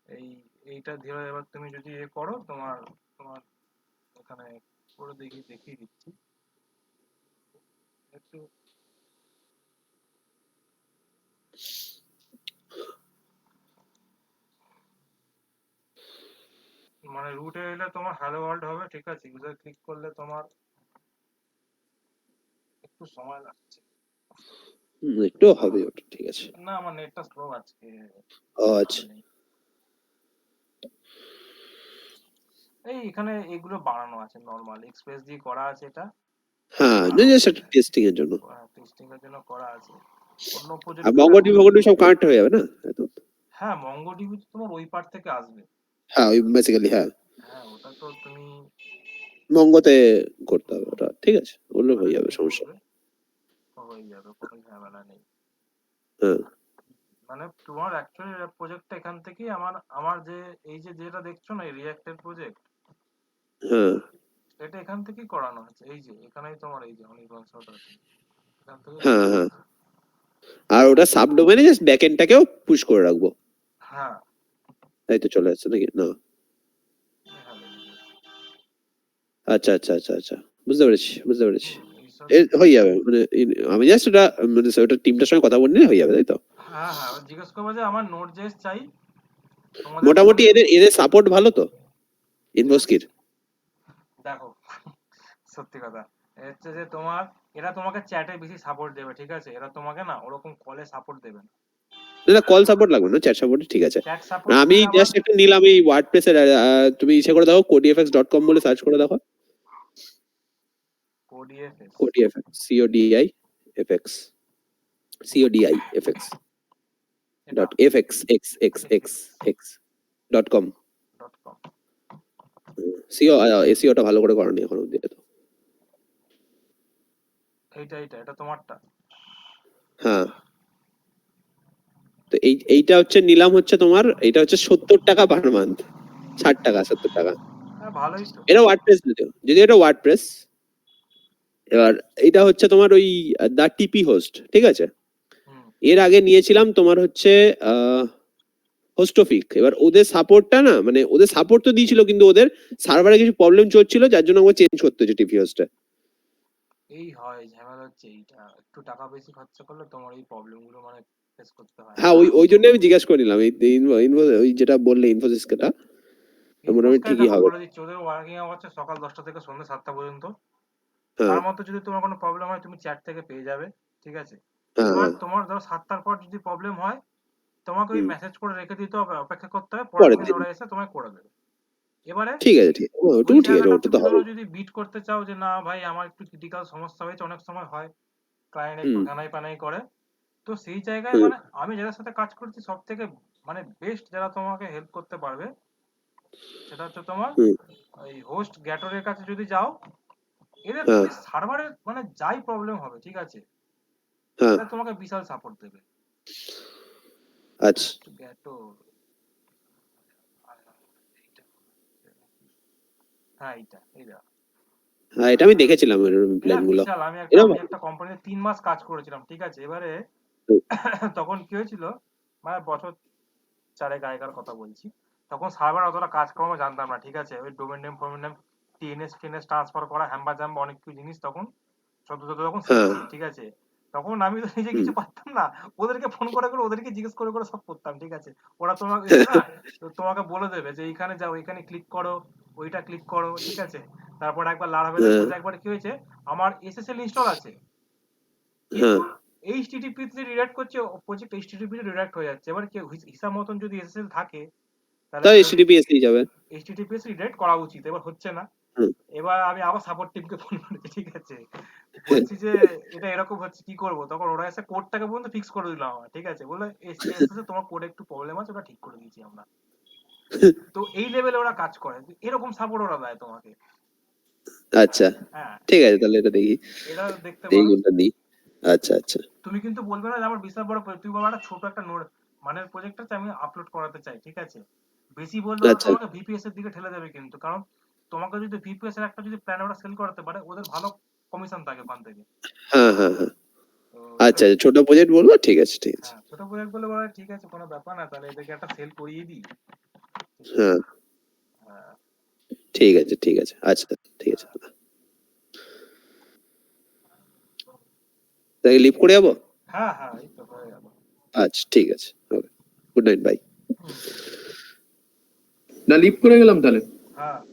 Speaker 1: এই এইটা ধীরে, এবার তুমি যদি এ করো, তোমার তোমার এখানে করে দেখিয়ে দিচ্ছি একটু। মানে রুটে এলে তোমার হ্যালো ওয়ার্ল্ড হবে, ঠিক আছে, ইউজার ক্লিক করলে তোমার একটু সময় লাগছে।
Speaker 3: একটু হবে ওটা, ঠিক আছে।
Speaker 1: না, আমার নেটটা স্লো আজকে,
Speaker 3: ও
Speaker 1: ভালো
Speaker 3: আচ্ছা।
Speaker 1: নেই। এই এখানে এগুলো বানানো আছে, নরমাল এক্সপ্রেস দিয়ে করা আছে এটা।
Speaker 3: হ্যাঁ,
Speaker 1: আরো
Speaker 3: জাস্ট একটা টেস্টিং এর জন্য।
Speaker 1: টেস্টিং এর জন্য করা আছে। অন্য প্রজেক্ট
Speaker 3: আর মঙ্গোডিবি সব কানেক্ট হয়ে যাবে না একদম?
Speaker 1: হ্যাঁ মঙ্গোডিবি তো তোমার ওই পার থেকে আসবে।
Speaker 3: হ্যাঁ ওই বেসিক্যালি হ্যাঁ
Speaker 1: হ্যাঁ ওটা তো তুমি
Speaker 3: মঙ্গোতে করতে হবে ওটা, ঠিক আছে ওগুলো
Speaker 1: ওখানে
Speaker 3: হয়ে যাবে
Speaker 1: গিয়ে
Speaker 3: সমস্যা
Speaker 1: করবে, হয়ে যাবে, কোনো ঝামেলা নেই।
Speaker 3: হ্যাঁ
Speaker 1: মানে তোমার অ্যাকচুয়ালি প্রজেক্টটা এখান থেকেই আমার আমার যে এই যে যেটা দেখছো না এই রিঅ্যাক্টের প্রজেক্ট,
Speaker 3: হ্যাঁ
Speaker 1: এটা এখান থেকেই করানো হচ্ছে। এই যে এখানেই তোমার এই যে অনির্বাণ শট আছে, এখান থেকে
Speaker 3: হ্যাঁ হ্যাঁ আর ওটা সাব ডোমেনে জাস্ট ব্যাকএন্ডটাকেও পুশ করে রাখবো,
Speaker 1: হ্যাঁ
Speaker 3: তাই তো চলে আসছে নাকি না?
Speaker 1: এখানে
Speaker 3: আচ্ছা আচ্ছা আচ্ছা আচ্ছা বুঝতে পেরেছি বুঝতে পেরেছি।
Speaker 1: এইসব
Speaker 3: হয়ে যাবে মানে আমি জাস্ট ওটা মানে ওটা টিমটার সঙ্গে কথা বলে নিলে হয়ে যাবে তাই তো?
Speaker 1: হ্যাঁ হ্যাঁ জিজ্ঞেস করবো যে আমার নোট জেস চাই তোমাদের
Speaker 3: মোটামুটি এদের এদের সাপোর্ট ভালো তো ইনভোস্কির?
Speaker 1: দেখো সত্যি কথা হচ্ছে যে তোমার এরা তোমাকে চ্যাটে বেশি সাপোর্ট দেবে, ঠিক আছে, এরা তোমাকে না ওরকম কলে সাপোর্ট দেবে না।
Speaker 3: না কল সাপোর্ট লাগবে না, চ্যাট সাপোর্ট ঠিক আছে।
Speaker 1: চ্যাট সাপোর্ট
Speaker 3: আমি জাস্ট একটা নিলাম এই ওয়ার্ডপ্রেসের, তুমি ইসে করে দেখো codifx.com বলে সার্চ করে দেখো।
Speaker 1: কোডিএফএস
Speaker 3: codifx codifx dot fxxxx.com
Speaker 1: .com
Speaker 3: এসিওটা ভালো করে করনি এখন অব্দি তো।
Speaker 1: এটা তোমারটা।
Speaker 3: হ্যাঁ তো এইটা হচ্ছে নিলাম হচ্ছে তোমার, এটা হচ্ছে 70 টাকা পার মান্থ, 60 টাকা 70 টাকা।
Speaker 1: হ্যাঁ ভালোই তো।
Speaker 3: এটা ওয়ার্ডপ্রেস যদি এটা ওয়ার্ডপ্রেস। এবার এটা হচ্ছে তোমার ওই দা টিপি হোস্ট, ঠিক আছে।
Speaker 1: হুম
Speaker 3: এর আগে নিয়েছিলাম তোমার হচ্ছে হোস্টোফিক। এবার ওদের সাপোর্টটা না মানে ওদের সাপোর্ট তো দিয়েছিল কিন্তু ওদের সার্ভারে কিছু প্রবলেম চলছিল যার জন্য আমাকে চেঞ্জ করতে হচ্ছে টিপি হোস্টে।
Speaker 1: এই হয় ঝামেলা হচ্ছে এইটা, একটু টাকা বেশি খরচা করলে তোমার এই প্রবলেম গুলো মানে ফেস করতে হয়।
Speaker 3: হ্যাঁ ওই জন্য আমি জিজ্ঞাসা করে নিলাম ওই যেটা বললে ইনফোসিসটা মোটামুটি ঠিকই হবে।
Speaker 1: বলে দিচ্ছি ওদের ওয়ার্কিং আওয়ার হচ্ছে সকাল 10টা থেকে সন্ধ্যা 7টা পর্যন্ত।
Speaker 3: হ্যাঁ
Speaker 1: তার মধ্যে যদি তোমার কোনো প্রবলেম হয় তুমি চ্যাট থেকে পেয়ে যাবে, ঠিক আছে।
Speaker 3: হ্যাঁ
Speaker 1: এবার
Speaker 3: হ্যাঁ
Speaker 1: তোমার ধরো 7টার পর যদি প্রবলেম হয় তোমাকে ওই
Speaker 3: হুম,
Speaker 1: মেসেজ করে রেখে দিতে হবে, অপেক্ষা করতে হবে, পরের
Speaker 3: পরের
Speaker 1: দিন
Speaker 3: দিন
Speaker 1: ওরা এসে তোমায় করে দেবে। এবারে
Speaker 3: ঠিক আছে ঠিক আছে
Speaker 1: ওই
Speaker 3: ওটুকু ঠিক আছে
Speaker 1: জায়গাটা
Speaker 3: ওটা তো
Speaker 1: তুমি
Speaker 3: হবে।
Speaker 1: ধরো যদি বিট করতে চাও যে না ভাই আমার একটু ক্রিটিক্যাল সমস্যা হয়েছে, অনেক সময় হয় ক্লায়েন্ট একটু
Speaker 3: হুম
Speaker 1: ঘানাই পানাই করে, তো সেই জায়গায়
Speaker 3: হুম
Speaker 1: মানে আমি যাদের সাথে কাজ করছি সব থেকে মানে বেস্ট যারা তোমাকে হেল্প করতে পারবে সেটা হচ্ছে তোমার
Speaker 3: হুম
Speaker 1: ওই হোস্ট গ্যাটোরের কাছে যদি যাও, এদের
Speaker 3: হ্যাঁ
Speaker 1: তুমি সার্ভারের মানে যাই প্রবলেম হবে, ঠিক আছে,
Speaker 3: হ্যাঁ
Speaker 1: এরা তোমাকে বিশাল সাপোর্ট দেবে।
Speaker 3: আচ্ছা
Speaker 1: গ্যাটো হ্যাঁ এইটা
Speaker 3: হ্যাঁ এটা আমি দেখেছিলাম
Speaker 1: এরা
Speaker 3: প্ল্যান গুলো
Speaker 1: বিশাল। আমি
Speaker 3: এরকম।
Speaker 1: একটা কোম্পানিতে 3 মাস কাজ করেছিলাম, ঠিক আছে। এবারে তখন কি হয়েছিল মানে বছর 4 আগেকার কথা বলছি, তখন সার্ভার অতটা কাজকর্ম জানতাম না, ঠিক আছে। ওই ডোমেন নেম ফোমেন নেম টিএনএস ট্রান্সফার করা হ্যাম্বা জাম্বা অনেক কিছু জিনিস তখন সদ্য তখন
Speaker 3: হ্যাঁ
Speaker 1: শিখছি, ঠিক আছে। তখন আমি তো নিজে
Speaker 3: হুম
Speaker 1: কিছু পারতাম না, ওদেরকে ফোন করে ওদেরকে জিজ্ঞেস করে সব করতাম, ঠিক আছে। ওরা তোমাকে এসে না তো তোমাকে বলে দেবে যে এইখানে যাও, এখানে ক্লিক করো, ওইটা ক্লিক করো, ঠিক আছে। তারপর একবার লারাভেলের
Speaker 3: হ্যাঁ
Speaker 1: সাথে একবার কি হয়েছে, আমার এসএসএল ইনস্টল আছে
Speaker 3: হ্যাঁ
Speaker 1: কিন্তু এইচটিটিপি তে রিডাইরেক্ট করছে, প্রজেক্ট এইচটিটিপি তে রিডাইরেক্ট হয়ে যাচ্ছে। এবার কি হিসাব মতন যদি এসএসএল থাকে তাহলে
Speaker 3: তাহলে HTTPS এই যাবে।
Speaker 1: এইচটিটিপিএস রিডাইরেক্ট করা উচিত, এবার হচ্ছে না।
Speaker 3: হুম
Speaker 1: এবার আমি আবার সাপোর্ট টিমকে ফোন করেছি, ঠিক আছে, বলছি যে এটা এরকম হচ্ছে কি করব, তখন ওরা এসে কোডটাকে পর্যন্ত ফিক্স করে দিল আমার, ঠিক আছে, বলে এসএসএল তোমার কোডে একটু প্রবলেম আছে ওটা ঠিক করে দিয়েছি আমরা। তো এই লেভেলে ওরা কাজ করে, এরকম সাপোর্ট ওরা দেয় তোমাকে।
Speaker 3: আচ্ছা
Speaker 1: হ্যাঁ
Speaker 3: ঠিক আছে তাহলে এটা দেখি,
Speaker 1: এটা দেখতে
Speaker 3: এই
Speaker 1: পারো।
Speaker 3: কোনটা দিই। আচ্ছা আচ্ছা
Speaker 1: তুমি কিন্তু বলবে না যে আমার বিশাল বড় তুই বাবা একটা ছোট একটা নোট মানে প্রজেক্ট আছে আমি আপলোড করাতে চাই, ঠিক আছে। বেশি বললে ওরা
Speaker 3: আচ্ছা
Speaker 1: তোমাকে ভিপিএস এর দিকে ঠেলে দেবে কিন্তু, কারণ তোমাকে যদি ভিপিএস এর একটা যদি প্ল্যান ওরা সেল করাতে পারে ওদের ভালো কমিশন থাকে ওখান থেকে।
Speaker 3: হ্যাঁ হ্যাঁ হ্যাঁ
Speaker 1: তো
Speaker 3: আচ্ছা ছোট প্রজেক্ট বলবো ঠিক আছে ঠিক আছে।
Speaker 1: হ্যাঁ ছোট প্রজেক্ট বলে বলে ঠিক আছে কোনো ব্যাপার না, তাহলে এদেরকে একটা সেল করিয়ে দিই।
Speaker 3: হ্যাঁ
Speaker 1: হ্যাঁ
Speaker 3: ঠিক আছে আচ্ছা ঠিক আছে তাহলে লিভ করে যাবো।
Speaker 1: হ্যাঁ হ্যাঁ এই তো হয়ে গেল।
Speaker 3: আচ্ছা ঠিক আছে ওকে গুড নাইট বাই।
Speaker 1: হুম,
Speaker 2: না লিভ করে গেলাম তাহলে।
Speaker 1: হ্যাঁ